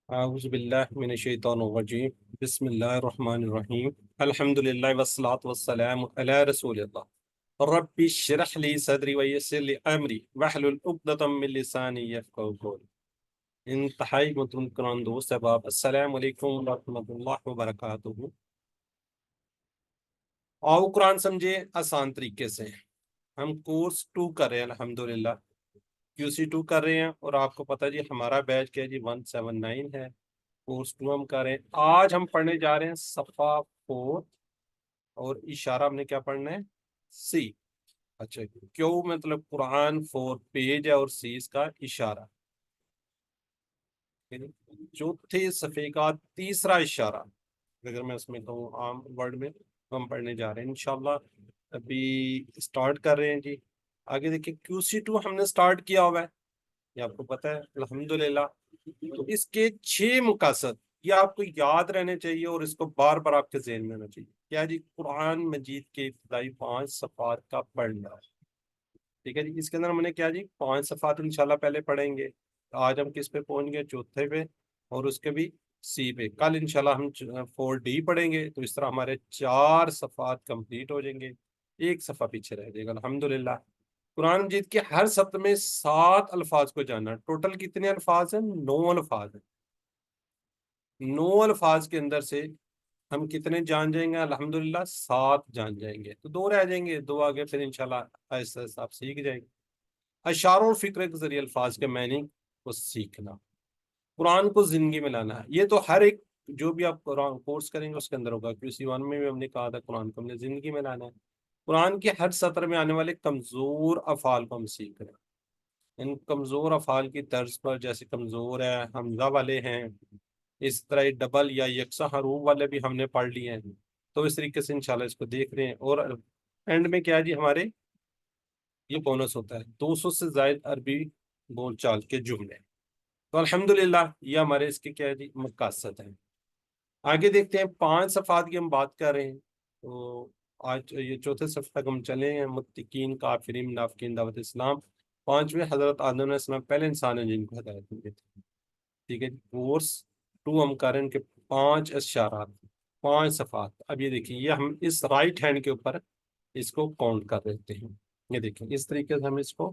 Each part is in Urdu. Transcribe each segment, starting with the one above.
اعوذ باللہ من الشیطان الرجیم بسم اللہ الرحمن الرحیم الحمدللہ والصلاة والسلام علی رسول اللہ رب اشرح لی صدری ویسر لی امری واحلل عقدۃ من لسانی یفقہوا قولی۔ انتہائی محترم کرام دوست احباب، السلام علیکم ورحمۃ اللہ وبرکاتہ۔ آؤ قرآن سمجھے آسان طریقے سے۔ ہم کورس 2 کر رہے ہیں الحمدللہ، QC2 کر رہے ہیں، اور آپ کو پتہ جی ہمارا بیچ کیا جی 179 ہے، کورس 2 ہم کر رہے ہیں۔ آج ہم پڑھنے جا رہے ہیں صفحہ 4، اور اشارہ ہم نے کیا پڑھنا ہے؟ سی۔ اچھا، کیوں مطلب قرآن 4 پیج ہے اور سی اس کا اشارہ، چوتھے صفحے کا تیسرا اشارہ، اگر میں اس میں کہوں عام ورڈ میں ہم پڑھنے جا رہے ہیں انشاءاللہ۔ ابھی سٹارٹ کر رہے ہیں جی۔ آگے دیکھیں QC2 ہم نے سٹارٹ کیا ہوا ہے، یہ آپ کو پتہ ہے الحمدللہ۔ تو اس کے 6 مقاصد یہ آپ کو یاد رہنے چاہیے، اور اس کو بار بار آپ کے ذہن میں ہونا چاہیے۔ کیا جی؟ قرآن مجید کے ابتدائی 5 صفحات کا پڑھنا، ٹھیک ہے جی۔ اس کے اندر ہم نے کیا جی 5 صفحات انشاءاللہ پہلے پڑھیں گے۔ آج ہم کس پہ پہنچ گئے؟ چوتھے پہ، اور اس کے بھی سی پہ۔ کل انشاءاللہ ہم 4D پڑھیں گے، تو اس طرح ہمارے 4 صفحات کمپلیٹ ہو جائیں گے، ایک صفحہ پیچھے رہ جائے گا الحمدللہ۔ قرآن مجید کے ہر سطر میں 7 الفاظ کو جاننا۔ ٹوٹل کتنے الفاظ ہیں؟ 9 الفاظ ہیں۔ 9 الفاظ کے اندر سے ہم کتنے جان جائیں گے؟ الحمدللہ 7 جان جائیں گے، تو 2 رہ جائیں گے، 2 آگے پھر انشاءاللہ ایسا ایسا آپ سیکھ جائیں گے۔ اشاروں اور فکرے کے ذریعے الفاظ کے معنی کو سیکھنا، قرآن کو زندگی میں لانا ہے۔ یہ تو ہر ایک جو بھی آپ قرآن کورس کریں گے اس کے اندر ہوگا۔ QC1 میں بھی ہم نے کہا تھا قرآن کو ہم نے زندگی میں لانا ہے۔ قرآن کے ہر سطر میں آنے والے کمزور افعال کو ہم سیکھ رہے ہیں۔ ان کمزور افعال کی طرز پر، جیسے کمزور ہے، حمزہ والے ہیں، اس طرح ڈبل یا یکساں حروف والے بھی ہم نے پڑھ لیے ہیں، تو اس طریقے سے انشاءاللہ اس کو دیکھ رہے ہیں۔ اور اینڈ میں کیا جی ہمارے یہ بونس ہوتا ہے 200 سے زائد عربی بول چال کے جملے، تو الحمدللہ یہ ہمارے اس کے کیا ہے جی مقاصد ہیں۔ آگے دیکھتے ہیں 5 صفحات کی ہم بات کر رہے ہیں، تو آج یہ چوتھے صفحے تک ہم چلے ہیں۔ متقین، کافرین، منافقین، دعوت اسلام۔ 5ویں حضرت آدم علیہ السلام پہلے انسان ہیں جن کو ہدایت ملی تھی، ٹھیک ہے۔ کورس 2 ہم کر رہے ہیں، ان کے 5 اشارات، 5 صفحات۔ اب یہ دیکھیں، یہ ہم اس رائٹ ہینڈ کے اوپر اس کو کاؤنٹ کر رہتے ہیں۔ یہ دیکھیں اس طریقے سے ہم اس کو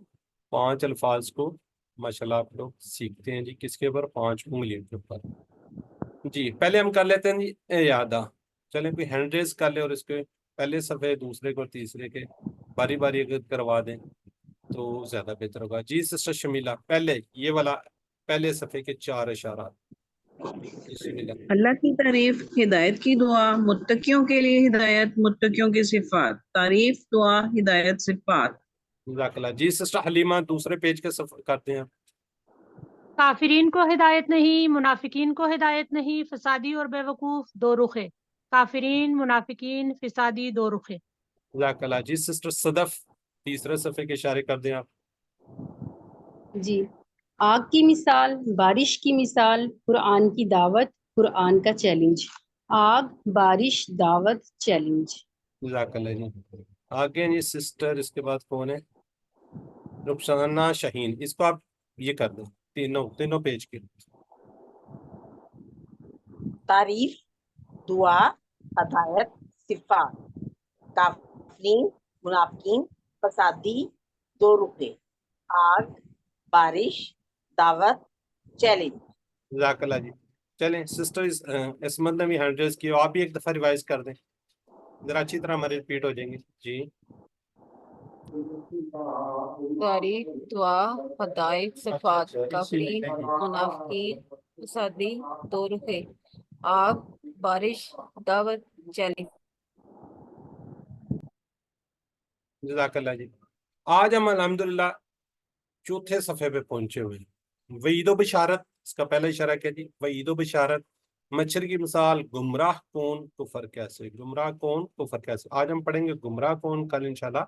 5 الفاظ کو ماشاءاللہ آپ لوگ سیکھتے ہیں جی، کس کے اوپر؟ 5 انگلیوں کے اوپر۔ جی پہلے ہم کر لیتے ہیں جی اعادہ۔ چلیں کوئی ہینڈ ریز کر لے، اور اس کے پہلے صفحے، دوسرے کو اور تیسرے کے باری باری اگر کروا دیں تو زیادہ بہتر ہوگا۔ جی سسٹر شمیلہ، پہلے یہ والا پہلے صفحے کے 4 اشارات۔ جی شمیلہ۔ اللہ کی تعریف، ہدایت کی دعا، متقیوں کے لیے ہدایت، متقیوں کی صفات، تعریف، دعا، ہدایت، صفات۔ جزاک اللہ۔ جی سسٹر حلیمہ، دوسرے پیج کے صفحے کرتے ہیں۔ کافرین کو ہدایت نہیں، منافقین کو ہدایت نہیں، فسادی اور بے وقوف دو رخے۔ کافرین، منافقین، فسادی دو رخے۔ جزاک اللہ۔ جی سسٹر صدف، تیسرے صفحے کے اشارے کر دیں آپ۔ جی، آگ کی مثال، بارش کی مثال، قرآن کی دعوت، قرآن کا چیلنج۔ آگ، بارش، دعوت، چیلنج۔ جزاک اللہ جی۔ آگے جی سسٹر، اس کے بعد کون ہے؟ رخسانہ شاہین، اس کو آپ یہ کر دیں، تینوں پیج کے۔ تعریف، دعا، ہدایت، صفات۔ کافرین، منافقین، فسادی، دو رخے۔ آگ، بارش، دعوت، چیلنج۔ جزاک اللہ جی۔ چلیں سسٹر اسمت نے بھی ہینڈ ریز کی، آپ بھی ایک دفعہ ریوائز کر دیں، ذرا اچھی طرح ہمارے ریپیٹ ہو جائیں گے جی۔ تعریف، دعا، ہدایت، صفات۔ کافرین، منافقین، فسادی، دو رخے۔ آگ، بارش، دعوت، چیلنج۔ جزاک اللہ جی۔ آج ہم الحمدللہ چوتھے صفحے پہ پہنچے ہوئے ہیں۔ وعید و بشارت، اس کا پہلا اشارہ کیا جی؟ وعید و بشارت۔ مچھر کی مثال، گمراہ کون، کفر کیسے۔ گمراہ کون، کفر کیسے۔ آج ہم پڑھیں گے گمراہ کون، کل انشاءاللہ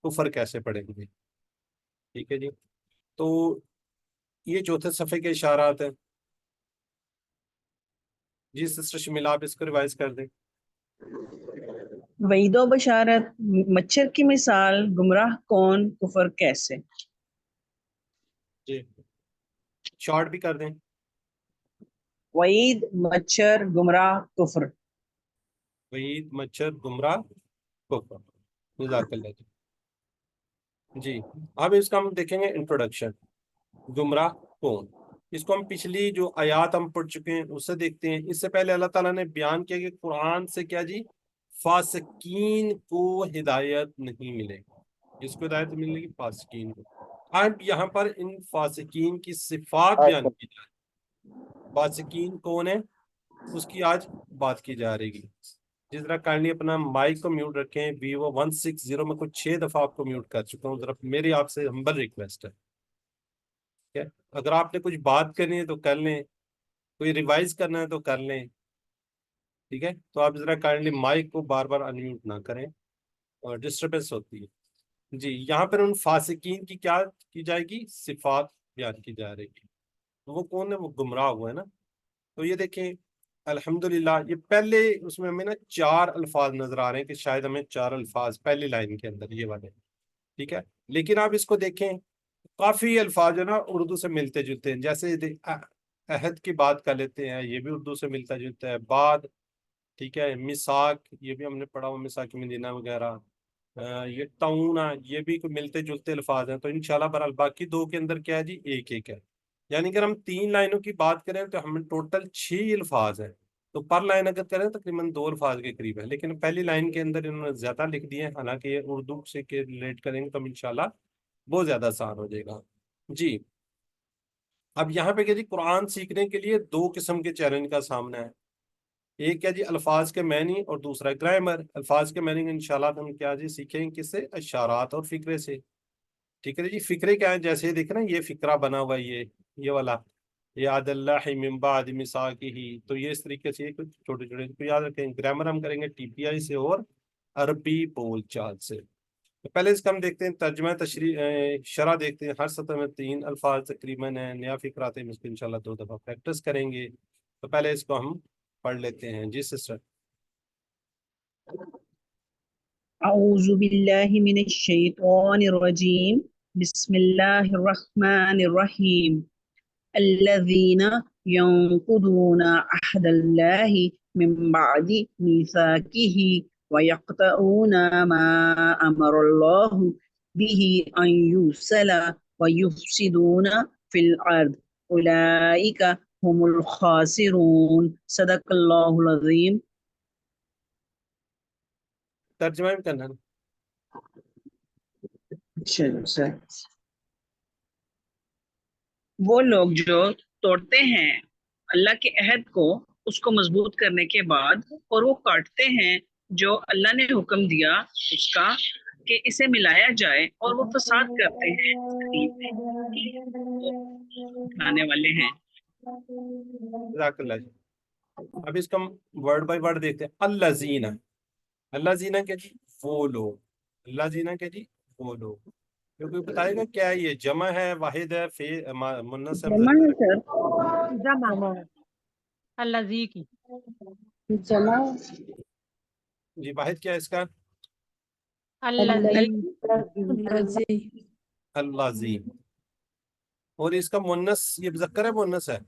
کفر کیسے پڑھیں گے، ٹھیک ہے جی۔ تو یہ چوتھے صفحے کے اشارات ہیں جی۔ سسٹر شمیلہ آپ اس کو ریوائز کر دیں۔ وعید و بشارت، مچھر کی مثال، گمراہ کون، کفر کیسے۔ جی شارٹ بھی کر دیں۔ وعید مچھر گمراہ کفر. وعید مچھر گمراہ کفر. جزاک اللہ جی. اب اس کا ہم دیکھیں گے انٹروڈکشن. گمراہ کون؟ اس کو ہم پچھلی جو آیات ہم پڑھ چکے ہیں اس سے دیکھتے ہیں. اس سے پہلے اللہ تعالیٰ نے بیان کیا کہ قرآن سے کیا جی فاسقین کو ہدایت نہیں ملے گی. جس کو ہدایت ملے گی فاسقین کو. اب یہاں پر ان فاسقین کی صفات بیان کی جائے. فاسقین کون ہے اس کی آج بات کی جا رہی ہے. جس طرح کائنڈلی اپنا مائک کو میوٹ رکھیں. Vivo 160 میں کچھ 6 دفعہ آپ کو میوٹ کر چکا ہوں. ذرا میری آپ سے ہمبل ریکویسٹ ہے. ٹھیک ہے؟ اگر آپ نے کچھ بات کرنی ہے تو کر لیں, کوئی ریوائز کرنا ہے تو کر لیں. ٹھیک ہے, تو آپ ذرا کائنڈلی مائک کو بار بار انمیوٹ نہ کریں اور ڈسٹربنس ہوتی ہے. جی, یہاں پر ان فاسقین کی کیا کی جائے گی؟ صفات بیان کی جا رہی ہے. وہ کون ہے؟ وہ گمراہ ہوا ہے نا. تو یہ دیکھیں الحمدللہ, یہ پہلے اس میں ہمیں نا 4 الفاظ نظر آ رہے ہیں کہ شاید ہمیں 4 الفاظ پہلی لائن کے اندر یہ والے. ٹھیک ہے, لیکن آپ اس کو دیکھیں کافی الفاظ جو نا اردو سے ملتے جلتے ہیں. جیسے عہد کی بات کر لیتے ہیں, یہ بھی اردو سے ملتا جلتا ہے. بعد, ٹھیک ہے, میثاق, یہ بھی ہم نے پڑھا ہوا میثاق مدینہ وغیرہ. یہ تعاون, یہ بھی کوئی ملتے جلتے الفاظ ہیں. تو انشاءاللہ برحال باقی 2 کے اندر کیا ہے جی ایک ایک ہے. یعنی اگر ہم 3 لائنوں کی بات کریں تو ہمیں ٹوٹل 6 الفاظ ہیں. تو پر لائن اگر کریں تقریباً 2 الفاظ کے قریب ہے. لیکن پہلی لائن کے اندر انہوں نے زیادہ لکھ دیے ہیں. حالانکہ یہ اردو سے ریلیٹ کریں گے تو انشاءاللہ بہت زیادہ آسان ہو جائے گا. جی, اب یہاں پہ کیا جی قرآن سیکھنے کے لیے 2 قسم کے چیلنج کا سامنا ہے. ایک ہے جی الفاظ کے معنی اور دوسرا گرامر. الفاظ کے معنی انشاءاللہ ہم کیا جی سیکھیں گے کس سے؟ اشارات اور فکرے سے. ٹھیک ہے جی, فکرے کیا ہے؟ جیسے یہ دیکھیں نا, یہ فکرہ بنا ہوا ہے, یہ والا یاد اللہ من بعد میثاقہ. تو یہ اس طریقے سے کچھ چھوٹے چھوٹے تو یاد رکھیں. گرامر ہم کریں گے TPI سے اور عربی بول چال سے. تو پہلے اس کا ہم دیکھتے ہیں ترجمہ تشریح شرح دیکھتے ہیں. ہر سطح میں 3 الفاظ تقریباً ہیں. نیا فکر آتے ہیں, اس کو انشاءاللہ 2 دفعہ پریکٹس کریں گے. تو پہلے اس کو ہم پڑھ لیتے ہیں. جی سسٹر. اعوذ باللہ من الشیطان الرجیم. بسم اللہ الرحمن الرحیم. الذین ينقضون عهد الله من بعد ميثاقه ويقطعون ما أمر الله به أن يوصل ويفسدون في الأرض أولئك هم الخاسرون. صدق الله العظيم. ترجمہ بھی کرنا ہے. وہ لوگ جو توڑتے ہیں اللہ کے عہد کو, اس کو مضبوط کرنے کے بعد, اور وہ کاٹتے ہیں جو اللہ نے حکم دیا اس کا کہ اسے ملایا جائے, اور وہ فساد کرتے ہیں اٹھانے والے ہیں. جزاک اللہ جی. اب اس کا ہم ورڈ بائی ورڈ دیکھتے ہیں. الذین, الذین کیا جی وہ لوگ. الذین کیا جی وہ لوگ. کوئی بتائے گا کیا ہے یہ؟ جمع ہے, واحد ہے, مؤنث ہے, جمع مذکر ہے ہے؟ سر. جمع الذی کی. جمع جی, واحد کیا ہے اس کا؟ الذی. الذی الذی. اور اس کا مؤنث یہ مذکر ہے مؤنث ہے؟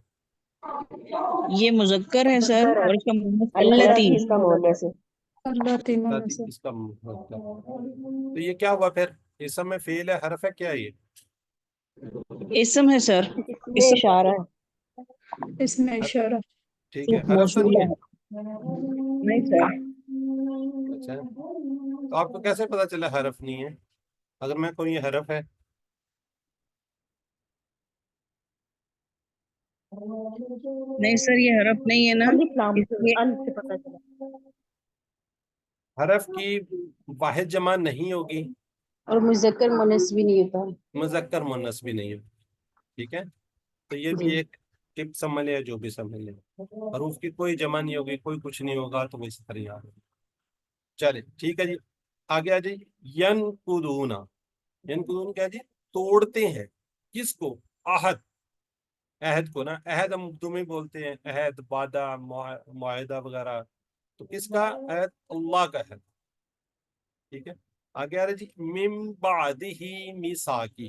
یہ مذکر ہے سر, اور اس کا مؤنث التی التی. اس کا مؤنث ہے. اس کا مذکر. تو یہ کیا ہوا پھر؟ اسم میں فعل ہے, حرف ہے, کیا ہے یہ؟ اسم ہے سر. اس میں اشارہ ہے. اس میں اشارہ. ٹھیک ہے, حرف تو نہیں ہے. نہیں سر. اچھا, تو آپ کو کیسے پتا چلا حرف نہیں ہے؟ اگر میں کوئی یہ حرف ہے. نہیں سر, یہ حرف نہیں ہے نا, اس لیے سے پتہ چلا. حرف کی واحد جمع نہیں ہوگی, اور مذکر مؤنث بھی نہیں ہوتا. مذکر مؤنث بھی نہیں ہوگی. ٹھیک ہے, تو یہ بھی جی. ایک ٹپ سمجھ لیں, جو بھی سمجھ لیں. حروف کی کوئی جمع نہیں ہوگی, کوئی کچھ نہیں ہوگا, تو اس طرح یاد ہے. چلے ٹھیک ہے جی, آگے آ جائیے. ینقضون, ینقضون کیا جی توڑتے ہیں. کس کو؟ عہد, عہد کو نا. عہد ہم اردو میں بولتے ہیں عہد, وعدہ, معاہدہ وغیرہ. تو کس کا عہد؟ اللہ کا عہد. ٹھیک ہے, آگے آ رہے جی من بعدہ میثاقہ.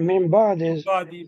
من بعد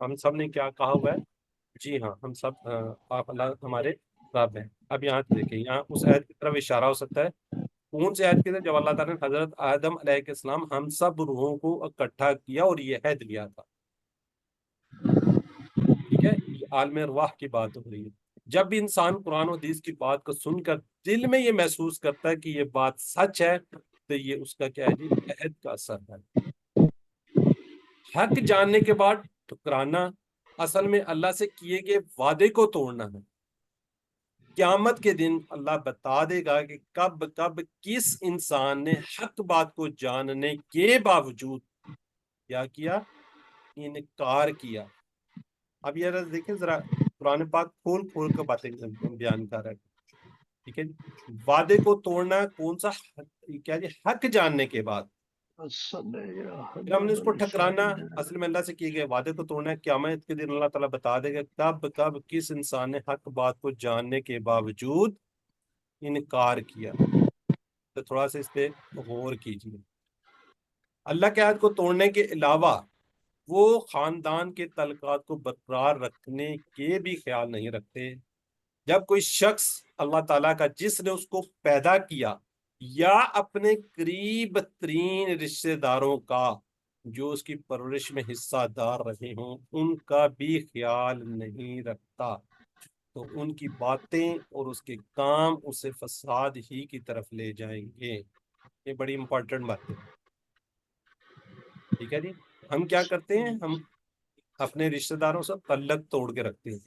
ہم سب نے کیا کہا ہوا ہے؟ جی ہاں، ہم سب آپ اللہ ہمارے رب ہیں. اب یہاں دیکھیں، یہاں اس عہد کی طرف اشارہ ہو سکتا ہے. کون سے عہد کے تھے؟ جب اللہ تعالیٰ نے حضرت آدم علیہ السلام ہم سب روحوں کو اکٹھا کیا اور یہ عہد لیا تھا. ٹھیک ہے، یہ عالم ارواح کی بات ہو رہی ہے. جب بھی انسان قرآن و حدیث کی بات کو سن کر دل میں یہ محسوس کرتا ہے کہ یہ بات سچ ہے، تو یہ اس کا کیا ہے جی؟ عہد کا اثر ہے. حق جاننے کے بعد ٹھکرانا اصل میں اللہ سے کیے گئے وعدے کو توڑنا ہے. قیامت کے دن اللہ بتا دے گا کہ کب کب کس انسان نے حق بات کو جاننے کے باوجود کیا انکار کیا. اب یہ دیکھیں ذرا، قرآن پاک کھول کھول کر باتیں بیان کر رہا ہے. ٹھیک ہے، وعدے کو توڑنا کون سا کیا جی؟ حق جاننے کے بعد. پھر ہم نے اس کو ٹھکرانا اصل میں اللہ سے کیے گئے وعدے کو توڑنا ہے. قیامت کے دن اللہ تعالیٰ بتا دے گا کب کب کس انسان نے حق بات کو جاننے کے باوجود انکار کیا. تو تھوڑا سا اس پہ غور کیجیے. اللہ کے عہد کو توڑنے کے علاوہ وہ خاندان کے تعلقات کو برقرار رکھنے کے بھی خیال نہیں رکھتے. جب کوئی شخص اللہ تعالیٰ کا جس نے اس کو پیدا کیا یا اپنے قریب ترین رشتہ داروں کا جو اس کی پرورش میں حصہ دار رہے ہوں ان کا بھی خیال نہیں رکھتا، تو ان کی باتیں اور اس کے کام اسے فساد ہی کی طرف لے جائیں گے. یہ بڑی امپورٹنٹ بات ہے. ٹھیک ہے جی، ہم کیا کرتے ہیں؟ ہم اپنے رشتہ داروں سے تعلق توڑ کے رکھتے ہیں.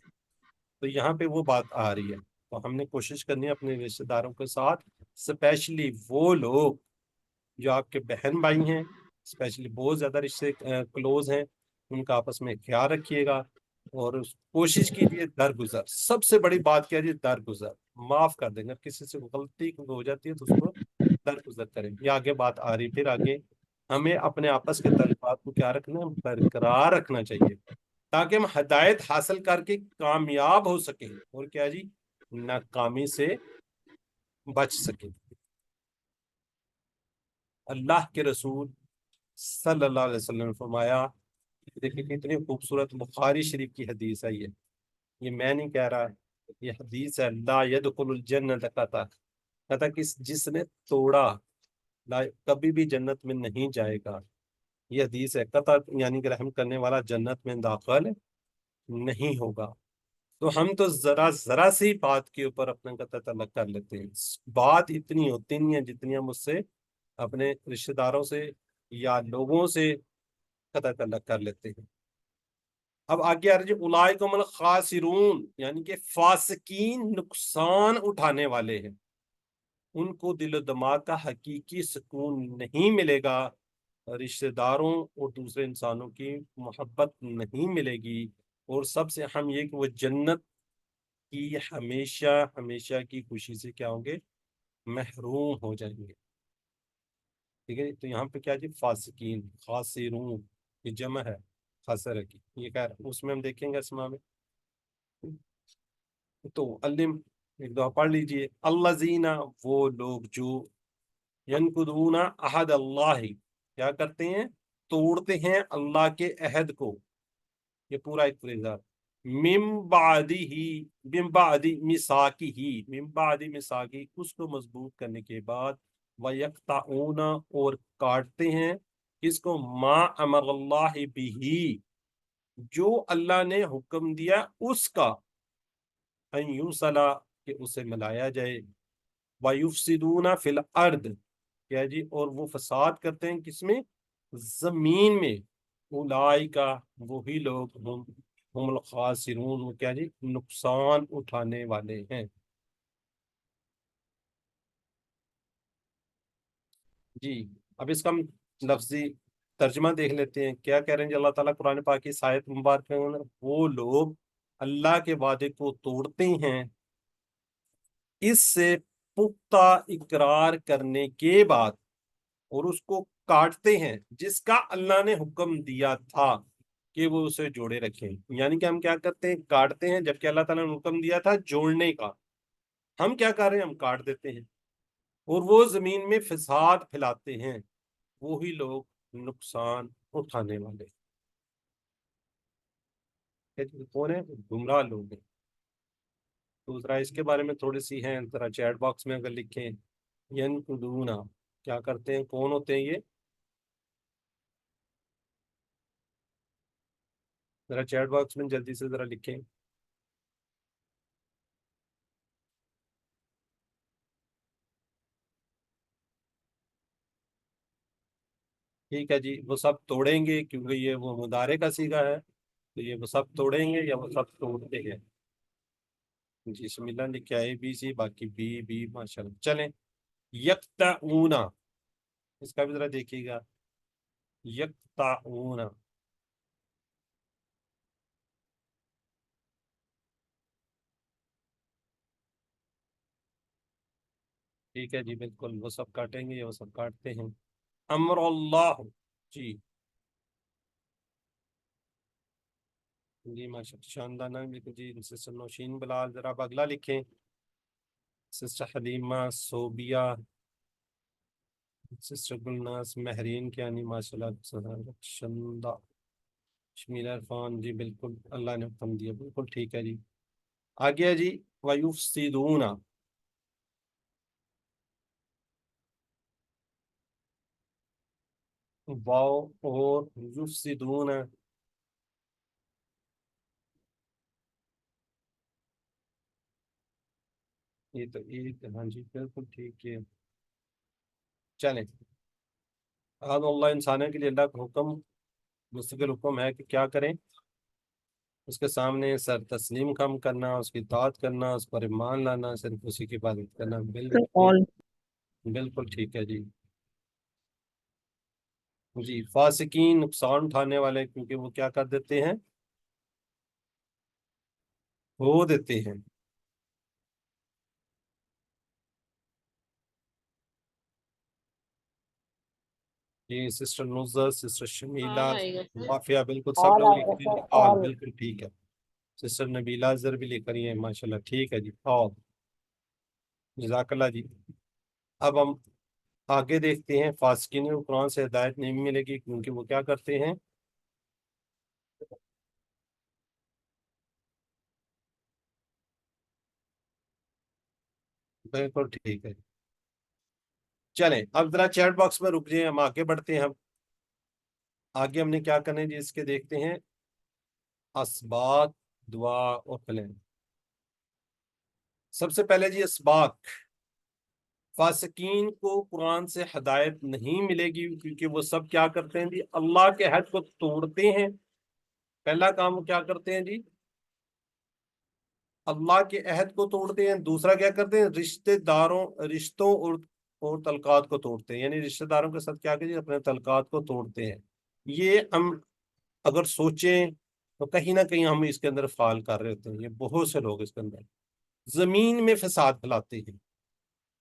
تو یہاں پہ وہ بات آ رہی ہے. تو ہم نے کوشش کرنی ہے اپنے رشتہ داروں کے ساتھ، اسپیشلی وہ لوگ جو آپ کے بہن بھائی ہیں، اسپیشلی بہت زیادہ رشتے کلوز ہیں، ان کا آپس میں خیال رکھیے گا. اور کوشش کیجیے درگزر. سب سے بڑی بات کیا جی؟ درگزر. معاف کر دیں گے. کسی سے غلطی ہو جاتی ہے تو اس کو درگزر کریں. یہ آگے بات آ رہی. پھر آگے ہمیں اپنے آپس کے تعلقات کو کیا رکھنا ہے؟ برقرار رکھنا چاہیے تاکہ ہم ہدایت حاصل کر کے کامیاب ہو سکیں اور کیا جی؟ ناکامی سے بچ سکیں. اللہ کے رسول صلی اللہ علیہ وسلم نے فرمایا، دیکھیں کتنی خوبصورت بخاری شریف کی حدیث ہے. یہ میں نہیں کہہ رہا، یہ حدیث ہے. لا يدخل الجنت کہتا کہ جس نے توڑا کبھی بھی جنت میں نہیں جائے گا. یہ حدیث ہے قطع، یعنی کہ رحم کرنے والا جنت میں داخل نہیں ہوگا. تو ہم تو ذرا سی بات کے اوپر اپنا قطع تعلق کر لیتے ہیں. بات اتنی ہوتی نہیں ہے جتنی ہم اس سے اپنے رشتہ داروں سے یا لوگوں سے قطع تعلق کر لیتے ہیں. اب آگے آ رہی ہے اولئک الخاسرون، یعنی کہ فاسقین نقصان اٹھانے والے ہیں. ان کو دل و دماغ کا حقیقی سکون نہیں ملے گا، رشتہ داروں اور دوسرے انسانوں کی محبت نہیں ملے گی، اور سب سے اہم یہ کہ وہ جنت کی ہمیشہ ہمیشہ کی خوشی سے کیا ہوں گے؟ محروم ہو جائیں گے. ٹھیک ہے، تو یہاں پہ کیا جی؟ فاسقین، خاسرون، یہ جمع ہے خسر کی. یہ خیر اس میں ہم دیکھیں گے اسما میں. تو علم ایک دفعہ پڑھ لیجئے. الذین، وہ لوگ جو ینقضون عہد اللہ، کیا کرتے ہیں؟ توڑتے ہیں اللہ کے عہد کو. یہ پورا ایک فریز ہے. من بعد میثاقہ، اس کو مضبوط کرنے کے بعد. وَيَقْطَعُونَ، اور کاٹتے ہیں کس کو؟ ما امر اللہ بہ، جو اللہ نے حکم دیا اس کا. ان یوصلا، کہ اسے ملایا جائے. وَيُفْسِدُونَ فِي الْأَرْضِ، کیا جی؟ اور وہ فساد کرتے ہیں کس میں؟ زمین میں. اولئک، وہی لوگ ہم الخاسرون، وہ کیا جی؟ نقصان اٹھانے والے ہیں. جی اب اس کا ہم لفظی ترجمہ دیکھ لیتے ہیں. کیا کہہ رہے ہیں جی اللہ تعالیٰ قرآن پاک کی آیت مبارک میں؟ وہ لوگ اللہ کے وعدے کو توڑتے ہیں اس سے پختہ اقرار کرنے کے بعد، اور اس کو کاٹتے ہیں جس کا اللہ نے حکم دیا تھا کہ وہ اسے جوڑے رکھیں. یعنی کہ ہم کیا کرتے ہیں؟ کاٹتے ہیں، جبکہ اللہ تعالیٰ نے حکم دیا تھا جوڑنے کا. ہم کیا کر رہے ہیں؟ ہم کاٹ دیتے ہیں، اور وہ زمین میں فساد پھیلاتے ہیں. وہی لوگ نقصان اٹھانے والے. ٹھیک ہے جی، کون ہے؟ گمراہ لوگ ہیں. دوسرا اس کے بارے میں تھوڑی سی ہیں، ذرا چیٹ باکس میں اگر لکھیں. ینقدون، کیا کرتے ہیں، کون ہوتے ہیں یہ؟ ذرا چیٹ باکس میں جلدی سے ذرا لکھیں. ٹھیک ہے جی، وہ سب توڑیں گے کیونکہ یہ وہ مضارع کا صیغہ ہے، تو یہ وہ سب توڑیں گے یا وہ سب توڑتے ہیں. جی بسم اللہ لکھے اے بی سی، باقی بی بی ماشاء اللہ. چلیں، یقطعون، اس کا بھی ذرا دیکھیے گا. یقطعون، ٹھیک ہے جی، بالکل وہ سب کاٹیں گے یا وہ سب کاٹتے ہیں. امر اللہ، جی جی ماشاء اللہ، شاندار نام لکھو جی. سسٹر نوشین بلال، ذرا اب اگلا لکھیں. سسٹر حلیمہ صوبیہ، سسٹر گلناز مہرین کیانی، ماشاء اللہ شندہ، شمیل عرفان، جی بالکل اللہ نے حکم دیا، بالکل ٹھیک ہے جی. آگے ہے جی وَيُفْسِدُونَ، واو اور یفسدون، یہ تو ایک، ہاں جی بالکل ٹھیک ہے. چلیں، آج اللہ انسانوں کے لیے اللہ کا حکم، مستقل حکم ہے کہ کیا کریں، اس کے سامنے سر تسلیم کم کرنا، اس کی اطاعت کرنا، اس پر ایمان لانا، صرف اسی کی عبادت کرنا. بالکل all. بالکل ٹھیک ہے جی. جی فاسقین، نقصان اٹھانے والے، کیونکہ وہ کیا کر دیتے ہیں، ہو دیتے ہیں. جی سسٹر نصرت، سسٹر شمیلہ، وافیہ، بالکل سب all لوگ آ لکھ گیا رہی سر ہیں آل، all. بالکل ٹھیک ہے. سسٹر نبیلہ زر بھی لکھ رہی ہیں ماشاءاللہ، ٹھیک ہے جی آل، جزاک اللہ جی. اب ہم آگے دیکھتے ہیں. فاسقین کو قرآن سے ہدایت نہیں ملے گی کیونکہ وہ کیا کرتے ہیں، بالکل ٹھیک ہے. چلیں اب ذرا چیٹ باکس میں رک جائیں، ہم آگے بڑھتے ہیں. ہم آگے ہم نے کیا کرنا ہے جی، اس کے دیکھتے ہیں اسباق، دعا اور کلام. سب سے پہلے جی اسباق، فاسقین کو قرآن سے ہدایت نہیں ملے گی کیونکہ وہ سب کیا کرتے ہیں جی، اللہ کے عہد کو توڑتے ہیں. پہلا کام وہ کیا کرتے ہیں جی، اللہ کے عہد کو توڑتے ہیں. دوسرا کیا کرتے ہیں، رشتوں اور تعلقات کو توڑتے ہیں، یعنی رشتہ داروں کے ساتھ کیا کہ اپنے تعلقات کو توڑتے ہیں. یہ ہم اگر سوچیں تو کہیں نہ کہیں ہم اس کے اندر فعال کر رہے ہوتے ہیں. یہ بہت سے لوگ اس کے اندر زمین میں فساد پھیلاتے ہیں.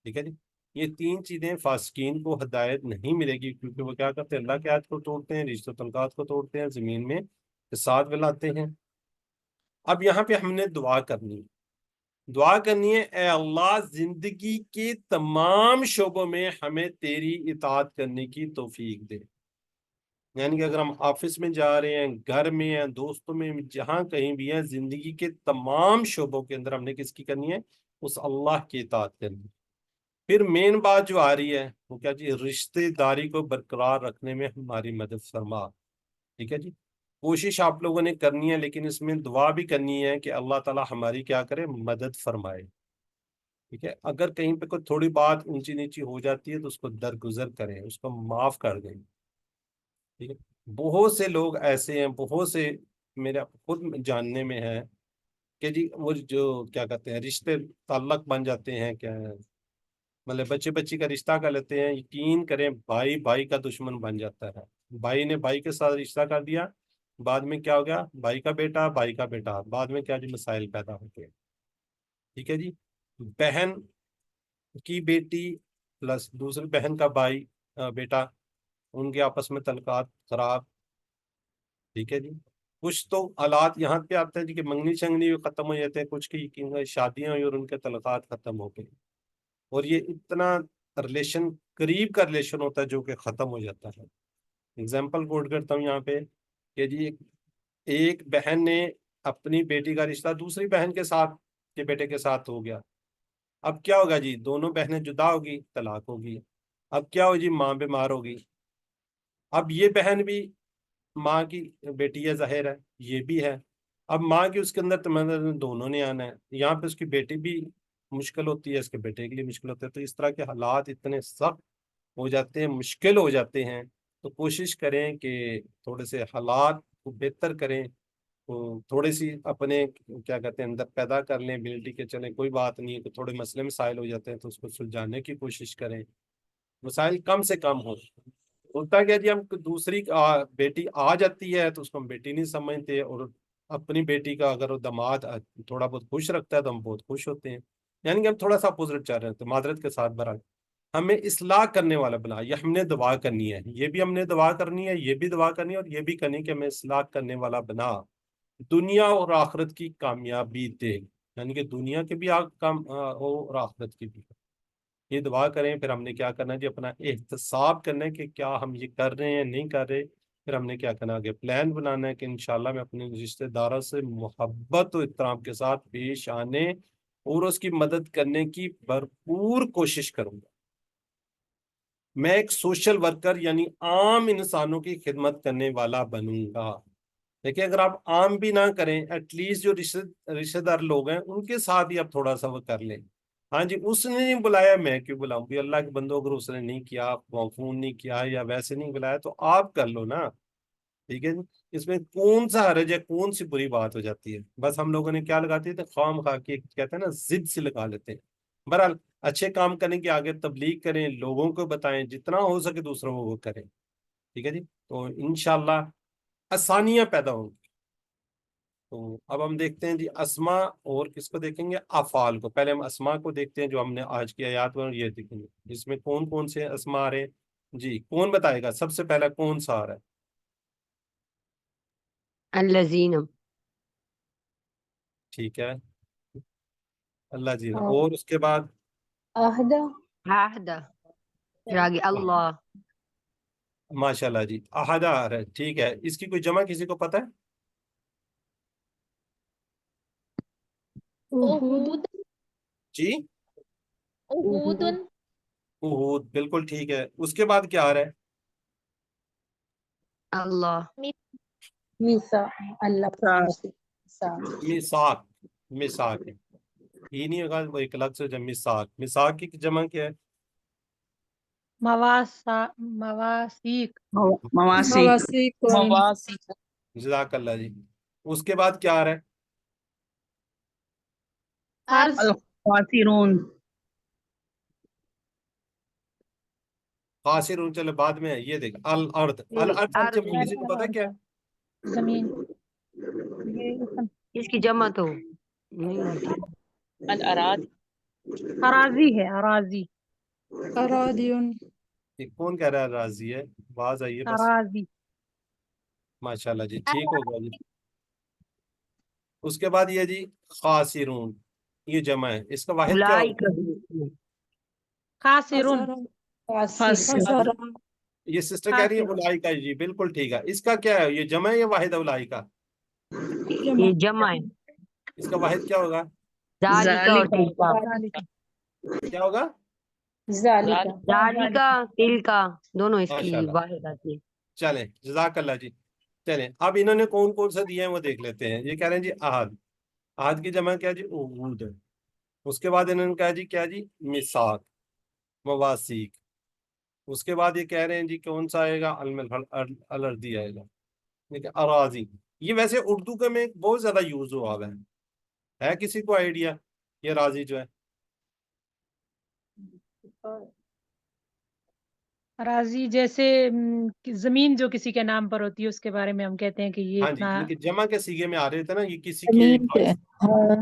ٹھیک ہے جی، یہ تین چیزیں فاسقین کو ہدایت نہیں ملے گی کیونکہ وہ کیا کرتے ہیں، اللہ کے عہد کو توڑتے ہیں، رشتہ تعلقات کو توڑتے ہیں، زمین میں فساد پھیلاتے ہیں. اب یہاں پہ ہم نے دعا کرنی ہے. دعا کرنی ہے، اے اللہ زندگی کے تمام شعبوں میں ہمیں تیری اطاعت کرنے کی توفیق دے. یعنی کہ اگر ہم آفس میں جا رہے ہیں، گھر میں ہیں، دوستوں میں، جہاں کہیں بھی ہیں، زندگی کے تمام شعبوں کے اندر ہم نے کس کی کرنی ہے، اس اللہ کی اطاعت کرنی. پھر مین بات جو آ رہی ہے وہ کیا جی، رشتہ داری کو برقرار رکھنے میں ہماری مدد فرما. ٹھیک ہے جی، کوشش آپ لوگوں نے کرنی ہے، لیکن اس میں دعا بھی کرنی ہے کہ اللہ تعالی ہماری کیا کرے، مدد فرمائے. ٹھیک ہے، اگر کہیں پہ کوئی تھوڑی بات اونچی نیچی ہو جاتی ہے تو اس کو درگزر کریں، اس کو معاف کر دیں. ٹھیک ہے، بہت سے لوگ ایسے ہیں، بہت سے میرے خود جاننے میں ہے کہ جی وہ جو کیا کہتے ہیں، رشتے تعلق بن جاتے ہیں، کیا ہے مطلب بچے بچی کا رشتہ کر لیتے ہیں. یقین کریں بھائی بھائی کا دشمن بن جاتا ہے. بھائی نے بھائی کے ساتھ رشتہ کر دیا، بعد میں کیا ہو گیا، بھائی کا بیٹا، بعد میں کیا جی، مسائل پیدا ہوتے ہیں. ٹھیک ہے جی، بہن کی بیٹی پلس دوسری بہن کا بھائی بیٹا، ان کے آپس میں تعلقات خراب. ٹھیک ہے جی، کچھ تو حالات یہاں پہ آتے ہیں جی کہ منگنی شنگنی ختم ہو جاتے ہیں، کچھ کی شادیاں ہوئی اور ان کے تعلقات ختم ہو گئے. اور یہ اتنا ریلیشن، قریب کا ریلیشن ہوتا ہے جو کہ ختم ہو جاتا ہے. اگزامپل کوٹ کرتا ہوں یہاں پہ کہ جی ایک بہن نے اپنی بیٹی کا رشتہ دوسری بہن کے ساتھ کے بیٹے کے ساتھ ہو گیا. اب کیا ہوگا جی؟ دونوں بہنیں جدا ہوگی، طلاق ہوگی. اب کیا ہو جی؟ ماں بیمار ہوگی. اب یہ بہن بھی ماں کی بیٹی ہے، ظاہر ہے یہ بھی ہے. اب ماں کی اس کے اندر تو دونوں نے آنا ہے. یہاں پہ اس کی بیٹی بھی مشکل ہوتی ہے، اس کے بیٹے کے لیے مشکل ہوتا ہے. تو اس طرح کے حالات اتنے سخت ہو جاتے ہیں، مشکل ہو جاتے ہیں. تو کوشش کریں کہ تھوڑے سے حالات کو بہتر کریں، تھوڑی سی اپنے کیا کہتے ہیں اندر پیدا کر لیں ابیلٹی کے، چلیں کوئی بات نہیں ہے. تو تھوڑے مسئلے مسائل ہو جاتے ہیں تو اس کو سلجھانے کی کوشش کریں. مسائل کم سے کم ہو. ہوتا کیا جی، ہم دوسری بیٹی آ جاتی ہے تو اس کو ہم بیٹی نہیں سمجھتے، اور اپنی بیٹی کا اگر وہ داماد تھوڑا بہت خوش رکھتا ہے تو ہم بہت خوش ہوتے ہیں. یعنی کہ ہم تھوڑا سا اپوزٹ چاہ رہے ہیں. تو معذرت کے ساتھ برحال ہمیں اصلاح کرنے والا بنا، یہ ہم نے دعا کرنی ہے، یہ بھی ہم نے دعا کرنی ہے، یہ بھی دعا کرنی ہے، اور یہ بھی کرنی کہ ہمیں اصلاح کرنے والا بنا، دنیا اور آخرت کی کامیابی دے. یعنی کہ دنیا کے بھی ہو اور آخرت کی بھی. یہ دعا کریں. پھر ہم نے کیا کرنا ہے جی؟ اپنا احتساب کرنا ہے کہ کیا ہم یہ کر رہے ہیں، نہیں کر رہے. پھر ہم نے کیا کرنا ہے؟ آگے پلان بنانا ہے کہ انشاءاللہ میں اپنے رشتہ داروں سے محبت و احترام کے ساتھ پیش آنے اور اس کی مدد کرنے کی بھرپور کوشش کروں گا. میں ایک سوشل ورکر یعنی عام انسانوں کی خدمت کرنے والا بنوں گا. دیکھیں اگر آپ عام بھی نہ کریں، ایٹ لیسٹ جو رشتہ دار لوگ ہیں ان کے ساتھ ہی آپ تھوڑا سا وہ کر لیں. ہاں جی، اس نے نہیں بلایا میں کیوں بلاؤں بھی؟ اللہ کے بندوں اگر اس نے نہیں کیا، فون نہیں کیا یا ویسے نہیں بلایا تو آپ کر لو نا. ٹھیک ہے جی، اس میں کون سا حرج ہے، کون سی بری بات ہو جاتی ہے؟ بس ہم لوگوں نے کیا لگاتے تھے، خواہ خواہ کے کہتے ہیں نا ضد سے لگا لیتے ہیں. بہرحال اچھے کام کرنے کے آگے تبلیغ کریں، لوگوں کو بتائیں، جتنا ہو سکے دوسروں کو وہ کریں. ٹھیک ہے جی، تو انشاءاللہ آسانیاں پیدا ہوں گی. تو اب ہم دیکھتے ہیں جی اسما، اور کس کو دیکھیں گے؟ افعال کو. پہلے ہم اسما کو دیکھتے ہیں جو ہم نے آج کی آیات میں، یہ دیکھیں گے اس میں کون کون سے اسما آ رہے ہیں. جی کون بتائے گا سب سے پہلا کون سا آ رہا ہے؟ الذین. ٹھیک ہے، اللہ جی. اور اس کے بعد عہدہ. عہد. پھر آگے اللہ. ماشاءاللہ جی احدہ آ رہا ہے. ٹھیک ہے، اس کی کوئی جمع کسی کو پتہ ہے؟ عہود. جی عہود. عہود، بالکل ٹھیک ہے. اس کے بعد کیا آ رہا ہے؟ اللہ. میسا. اللہ. میثاق. میثاق یہ نہیں ہوگا، وہ ایک الگ سے جمع. میثاق. میثاق کی جمع کیا ہے؟ مواسیق. مواسی مواثیق. جزاک اللہ جی. اس کے بعد کیا آ رہا ہے؟ فرض. الخاسرون. خاسرون چلے بعد میں ہے. یہ دیکھ الارض. الارض کی جمع کسی کو پتہ ہے کیا ہے؟ زمین. اس کی جمع تو نہیں ہوتی. اراضی ہے، اراضی. اراضیون. یہ کون کہہ رہا ہے راضی ہے؟ باز آئیے بس. اراضی. ماشاءاللہ جی، ٹھیک ہوگا جی. اس کے بعد یہ جی خاسرون، یہ جمع ہے. اس کا واحد کیا ہوگا؟ اولئک. خاسرون. خسارہ. یہ سسٹر کہہ رہی ہے خاسرون. اولائی کا. جی بالکل ٹھیک ہے. اس کا کیا ہے؟ یہ جمع ہے یا واحد ہے اولائی کا؟ یہ جمع ہے. اس کا واحد کیا ہوگا؟ ذالک اور تلکا. ذالک. کیا ہوگا؟ ذالکا. ذالک تلکا دونوں اس کی ماشاءاللہ. واحد آتی ہے. چلیں جزاک اللہ جی. چلیں اب انہوں نے کون کون سے دیے ہیں وہ دیکھ لیتے ہیں. یہ کہہ رہے ہیں جی احد. احد کی جمع کیا جی؟ عہود. اس کے بعد انہوں نے کہا جی کیا جی؟ میثاق. مواثیق. اس کے بعد یہ کہہ رہے ہیں جی کون سا آئے گا؟ الارضی آئے گا. لیکن اراضی یہ ویسے اردو کے میں بہت زیادہ یوز ہوا ہوا ہے کسی کو آئیڈیا یہ راضی جو ہے؟ اراضی جیسے زمین جو کسی کے نام پر ہوتی ہے اس کے بارے میں ہم کہتے ہیں کہ یہ ہاں جی، اتنا. لیکن جمع کے سیگے میں آ رہے تھے نا، یہ کسی کی زمین کے، ہاں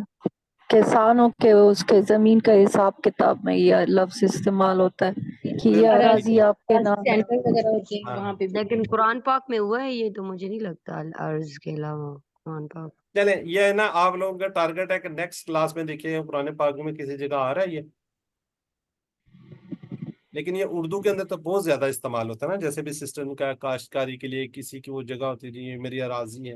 کسانوں کے اس کے زمین کا حساب کتاب میں یہ لفظ استعمال ہوتا ہے کہ یہ بالکل ٹھیک اراضی ہے. آپ کے نام ہے۔ سینٹر وغیرہ ہوتے ہیں ہاں وہاں پہ بھی. لیکن قرآن پاک میں ہوا ہے یہ تو مجھے نہیں لگتا الارض کے علاوہ قرآن پاک. چلیں یہ ہے نا آپ لوگوں کا ٹارگٹ ہے کہ نیکسٹ کلاس میں دیکھیے قرآن پاک میں کسی جگہ آ رہا ہے یہ. لیکن یہ اردو کے اندر تو بہت زیادہ استعمال ہوتا ہے نا. جیسے بھی سسٹم کا کاشتکاری کے لیے کسی کی وہ جگہ ہوتی ہے، یہ میری اراضی ہے.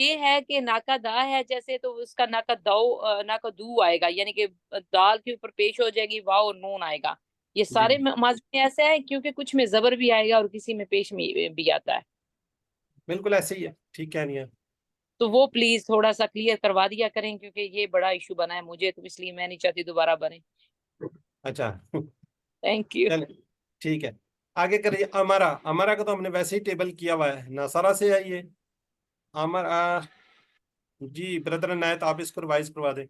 یہ ہے کہ ناکا دا ہے جیسے تو اس کا ناکا دو آئے گا، یعنی کہ دال کے اوپر پیش ہو جائے گی واو اور نون آئے گا. یہ سارے ماضی میں ایسا ہے کیونکہ کچھ میں زبر بھی آئے گا اور کسی میں پیش میں بھی آتا ہے. بالکل ایسے ہی ہے، ٹھیک کہہ رہی ہیں. تو وہ پلیز تھوڑا سا کلیئر کروا دیا کریں کیونکہ یہ بڑا ایشو بنا ہے مجھے، تو اس لیے میں نہیں چاہتی دوبارہ بنے. اچھا تھینک یو. چلیں ٹھیک ہے، آگے کریے. امرا کا تو ہم نے ویسے ہی ٹیبل کیا ہوا ہے، نصارہ سے ہے یہ. جی بردر عنایت آپ اس کو ریوائز کروا دیں.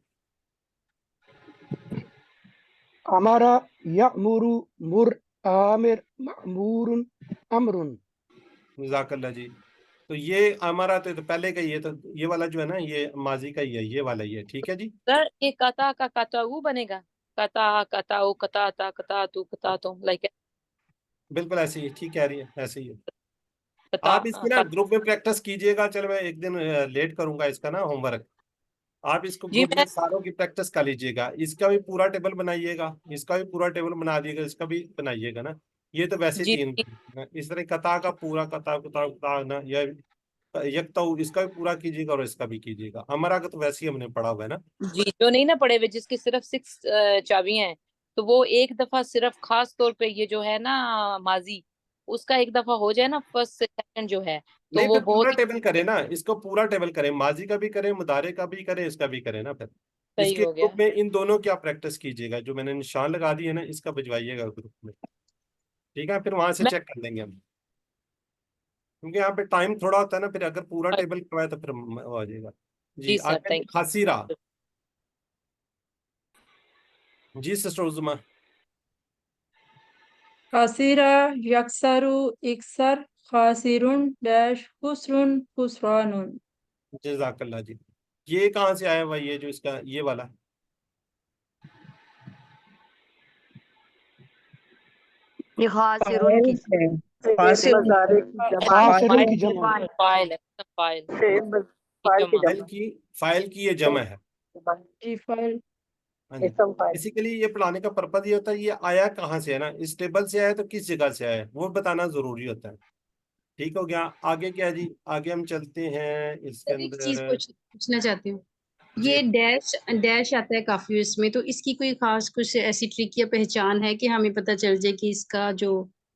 امارا یأمر مر آمر مأمور امر. جزاک اللہ جی. تو یہ ہمارا تو پہلے کا ہی ہے، تو یہ والا جو ہے نا یہ ماضی کا ہی ہے، یہ والا ہی ہے. ٹھیک ہے جی. سر یہ کتا کا کتاو بنے گا، کتا کتاو کتاتا کتاتو کتاتو لائک بالکل ایسے ہی ٹھیک کہہ رہی ہے، ایسے ہی ہے. کتا. آپ اس کی نا گروپ میں پریکٹس کیجئے گا. چلو میں ایک دن لیٹ کروں گا اس کا نا ہوم ورک. آپ اس کو جی گروپ میں ساروں کی پریکٹس کر لیجئے گا. اس کا بھی پورا ٹیبل بنائیے گا، اس کا بھی پورا ٹیبل بنا دیے گا، اس کا بھی بنائیے گا نا. یہ تو ویسے جی تین اس طرح کتا کا پورا کتا نا، یا یکتا اس کا بھی پورا کیجیے گا اور اس کا بھی کیجیے گا. ہمارا کا تو ویسے ہی ہم نے پڑھا ہوا ہے نا. جی جو نہیں نا پڑے ہوئے جس کی صرف 6 چابیاں ہیں تو وہ ایک دفعہ صرف خاص طور پہ یہ جو ہے نا ماضی اس کا ایک دفعہ ہو جائے نا فرسٹ سیکنڈ جو ہے تو نہیں وہ پھر پورا بہت ٹیبل کرے نا، اس کو پورا ٹیبل کرے، ماضی کا بھی کرے، مضارع کا بھی کرے، اس کا بھی کرے نا. پھر اس صحیح کے ہو گیا. گروپ میں ان دونوں کی آپ پریکٹس کیجیے گا. جو میں نے نشان لگا دی ہے نا اس کا بھجوائیے گا گروپ میں. ٹھیک ہے، پھر وہاں سے چیک کر لیں گے ہم، کیونکہ یہاں پہ ٹائم تھوڑا ہوتا ہے نا. پھر اگر پورا ٹیبل کروائے تو پھر ہو جائے گا. جی سر آگے تھینک خاصیرہ. جی سسٹر عظما. خاسرہ یکسر اکثر خاسرون ڈیش خسرون خسرانون. جزاک اللہ جی. یہ کہاں سے آیا ہوا یہ جو اس کا یہ والا؟ یہ خاسرون کی خاسرون کی جمع. فائل ہے فائل فائل کی یہ جمع ہے. جی فائل. ہاں جی. بیسیکلی یہ پڑھانے کا پرپز یہ ہوتا ہے یہ آیا کہاں سے ہے نا، اس ٹیبل سے آیا تو کس جگہ سے آیا وہ بتانا ضروری ہوتا ہے. ٹھیک ہو گیا. آگے کیا جی، آگے ہم چلتے ہیں اس کے ایک چیز اندر. پوچھنا چاہتی ہوں. جی یہ ڈیش آتا ہے کافی اس میں، تو اس کی کوئی خاص کچھ ایسی ٹرک یا پہچان ہے کہ ہمیں پتہ چل جائے کہ اس کا جو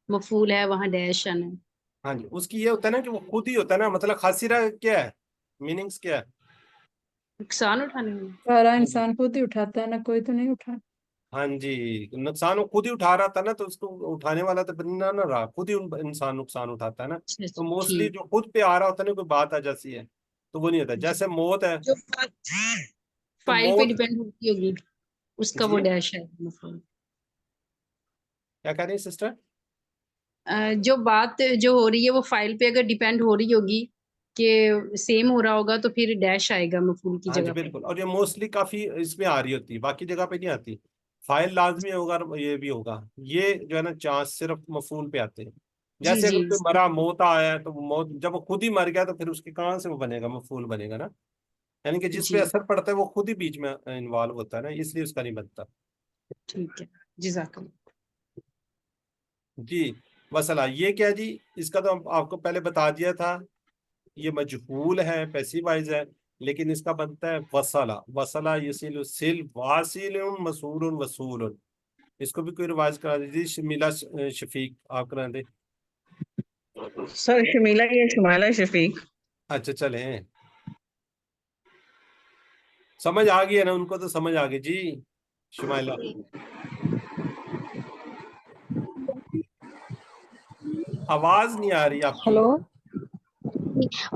مفعول ہے وہاں ڈیش آنا ہے؟ ہاں جی، اس کی یہ ہوتا ہے نا کہ وہ خود ہی ہوتا ہے نا. مطلب خاصرہ کیا ہے، میننگز کیا ہے؟ نقصان اٹھانے میں. سارا انسان خود ہی اٹھاتا ہے نا، کوئی تو نہیں اٹھاتا. ہاں جی، نقصان وہ خود ہی اٹھا رہا تھا نا، تو اس کو اٹھانے والا تو پھر نہ رہا، خود ہی انسان نقصان اٹھاتا ہے نا. تو موسٹلی جو خود پہ آ رہا ہوتا ہے نا کوئی بات آ جاتی ہے تو وہ نہیں ہوتا. جیسے موت ہے جو تو فائل پہ موت. ڈیپینڈ ہوتی ہوگی اس کا وہ جی ڈیش ہے مفعول. کیا کہہ رہی ہیں سسٹر؟ جو بات جو ہو رہی ہے وہ فائل پہ اگر ڈیپینڈ ہو رہی ہوگی کہ سیم ہو رہا ہوگا تو پھر ڈیش آئے گا مفعول کی ہاں جی جگہ پہ. بالکل. اور یہ موسٹلی کافی اس میں آ رہی ہوتی ہے، باقی جگہ پہ نہیں آتی. فائل لازمی ہوگا اور یہ بھی ہوگا. یہ جو ہے نا چانس صرف مفعول پہ آتے ہیں. جی جیسے جی اگر کوئی مرا موت آیا ہے تو موت جب وہ خود ہی مر گیا تو پھر اس کے کہاں سے وہ بنے گا، مفعول بنے گا نا. یعنی کہ جس پہ جی اثر پڑتا ہے وہ خود ہی بیچ میں انوالو ہوتا ہے نا، اس لیے اس کا نہیں بنتا. ٹھیک ہے. جزاک اللہ. جی وصلہ یہ کیا جی، اس کا تو آپ کو پہلے بتا دیا تھا. یہ مجہول ہے، پیسیوائز ہے، لیکن اس کا بنتا ہے وصلہ. وصلہ یصل سل واصل مسول وصول. اس کو بھی کوئی رواج کرا دیجیے. شمیلہ شفیق آپ کرا دیں. سر شمیلہ یا شمالہ شفیق. اچھا چلیں، سمجھ آ گئی ہے نا ان کو، تو سمجھ آ گئی. جی شمائلہ. آواز نہیں آ رہی آپ کی. ہلو.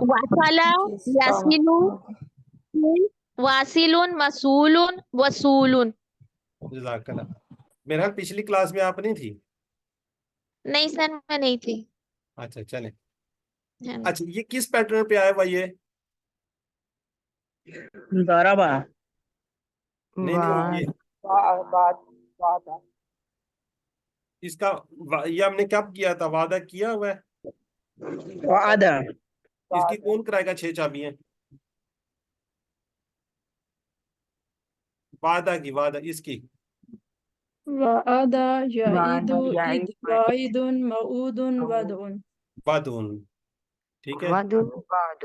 وصلہ یصل واصل مسول وصول. جزاک اللہ. میرا خیال پچھلی کلاس میں آپ نہیں تھی. نہیں سر میں نہیں تھی. اچھا چلیں. اچھا یہ کس پیٹرن پہ آیا ہوا یہ؟ ضربہ. نہیں یہ اس کا یہ ہم نے کب کیا تھا، وعدہ کیا ہوا ہے. وعدہ. اس کی کون کرائے گا 6 چابیاں؟ وعدہ کی، وعدہ اس کی. وعد یعید وعید موعود وعد. وعدون. ٹھیک ہے. وعد وعد.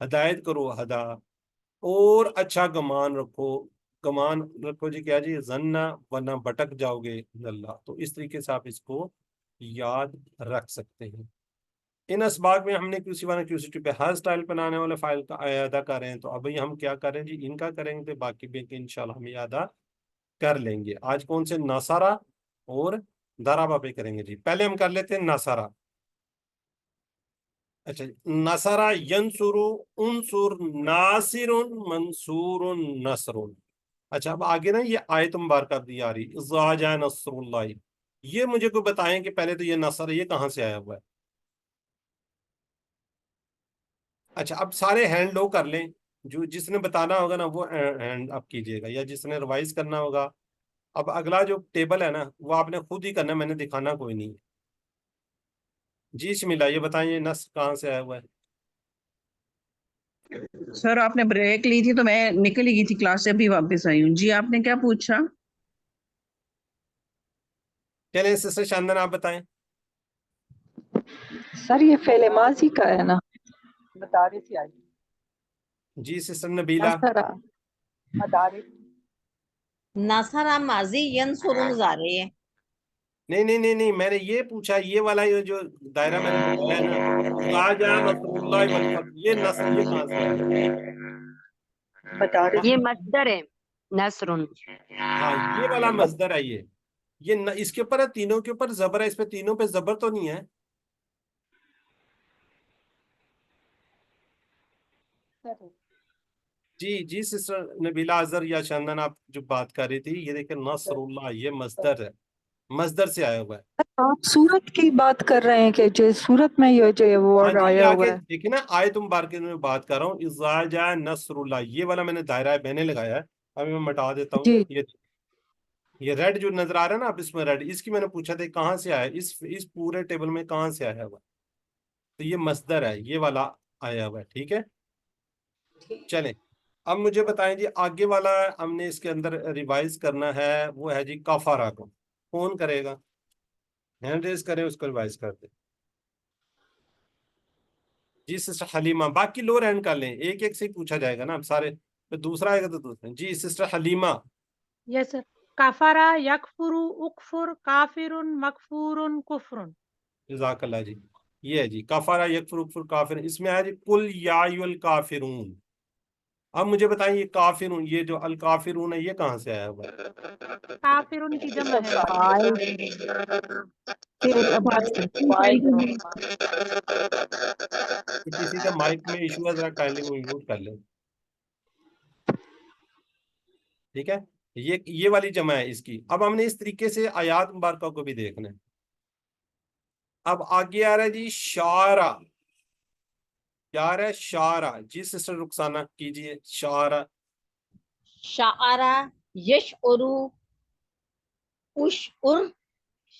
ہدایت کرو ہدا، اور اچھا گمان رکھو جی کیا جی زنہ، ورنہ بھٹک جاؤ گے اللہ. تو اس طریقے سے آپ اس کو یاد رکھ سکتے ہیں. ان اسباق میں ہم نے QC1 اور QC2 پہ ہر سٹائل بنانے والے فائل کا اعادہ کر رہے ہیں. تو ابھی ہم کیا کریں جی ان کا کریں گے، باقی بھی انشاءاللہ ہم اعادہ کر لیں گے. آج کون سے ناصرہ اور ضربہ پہ کریں گے جی. پہلے ہم کر لیتے ہیں ناصرہ. اچھا نصرہ ینصر، انصر، ناصر، منصور، نصر. اچھا اب آگے نا یہ آیت مبارکہ دی آ رہی اذا جاء نصر اللہ، یہ مجھے کوئی بتائیں کہ پہلے تو یہ نصر یہ کہاں سے آیا ہوا ہے. اچھا اب سارے ہینڈ لو کر لیں، جو جس نے بتانا ہوگا نا وہ ہینڈ اپ کیجئے گا، یا جس نے ریوائز کرنا ہوگا. اب اگلا جو ٹیبل ہے نا وہ آپ نے خود ہی کرنا ہے، میں نے دکھانا کوئی نہیں. جی بسم اللہ، یہ بتائیں یہ نصر کہاں سے آیا ہوا ہے. سر آپ نے بریک لی تھی تو میں نکل ہی گئی تھی کلاس سے، ابھی واپس آئی ہوں. جی آپ نے کیا پوچھا؟ چلیں سسٹر شاندن آپ بتائیں. سر یہ فعل ماضی کا ہے نا، بتا رہی تھی آج. جی سسٹر نبیلہ. نصرہ مدارس. نصرہ ماضی ینصر مضارع ہے. نہیں میں نے یہ پوچھا، یہ والا یہ جو دائرہ میں نے بتایا ہے نا اذا جاء نصر اللہ والفتح، یہ نصر یہ کہاں سے آیا ہے؟ بتا رہی یہ مصدر ہے نصر. ہاں یہ والا مصدر ہے. یہ اس کے اوپر ہے، تینوں کے اوپر زبر ہے، اس پہ تینوں پہ زبر تو نہیں ہے. جی سسٹر نبیلہ اظہر یا شاندن آپ جو بات کر رہی تھی، یہ دیکھیں نصر اللہ یہ مصدر ہے، مصدر سے آیا ہوا ہے. آپ سورت کی بات کر رہے ہیں کہ جو سورت میں یہ جو ہاں ورڈ جی یہ آیا ہوا آگے ہے. دیکھیں نا آیت مبارکہ میں بات کر رہا ہوں اذا جاء نصر اللہ، یہ والا میں نے دائرہ میں نے لگایا ہے. ابھی میں مٹا دیتا ہوں. جی یہ ریڈ جو نظر آ رہا ہے نا، اب اس میں ریڈ، اس کی میں نے پوچھا تھا کہاں سے آیا، اس پورے ٹیبل میں کہاں سے آیا ہوا. تو یہ مصدر ہے، یہ والا آیا ہوا ہے. ٹھیک ہے چلیں اب مجھے بتائیں جی آگے والا ہم نے اس کے اندر ریوائز کرنا ہے، وہ ہے جی کفارہ کو. کون کرے گا؟ ہینڈ ریز کریں اس کو ریوائز کر دیں. جی سسٹر حلیمہ، باقی لور ہینڈ کر لیں، ایک ایک سے ہی پوچھا جائے گا نا. اب سارے پھر دوسرا آئے گا تو دوسرا. جی سسٹر حلیمہ. یس سر. کفرا یکفر اکفر کافر مکفور کفر. جزاک اللہ جی. یہ ہے جی کفارہ یکفر اکفر کافر، اس میں ہے جی قل یا ایھا الکافرون. اب مجھے بتائیں یہ کافرون، یہ جو الکافرون ہے یہ کہاں سے آیا ہوا ہے؟ کافر کی جمع ہے. کسی کا مائک میں ایشو ہے ذرا کائنڈلی میوٹ کر لیں. ٹھیک ہے یہ والی جمع ہے اس کی. اب ہم نے اس طریقے سے آیات مبارکہ کو بھی دیکھنا ہے. اب آگے آ رہا ہے جی شعرا. کیا آ رہا ہے؟ شعرا. جی سسٹر رخسانہ کیجئے شعرا. شعرا یشعر، اشعر،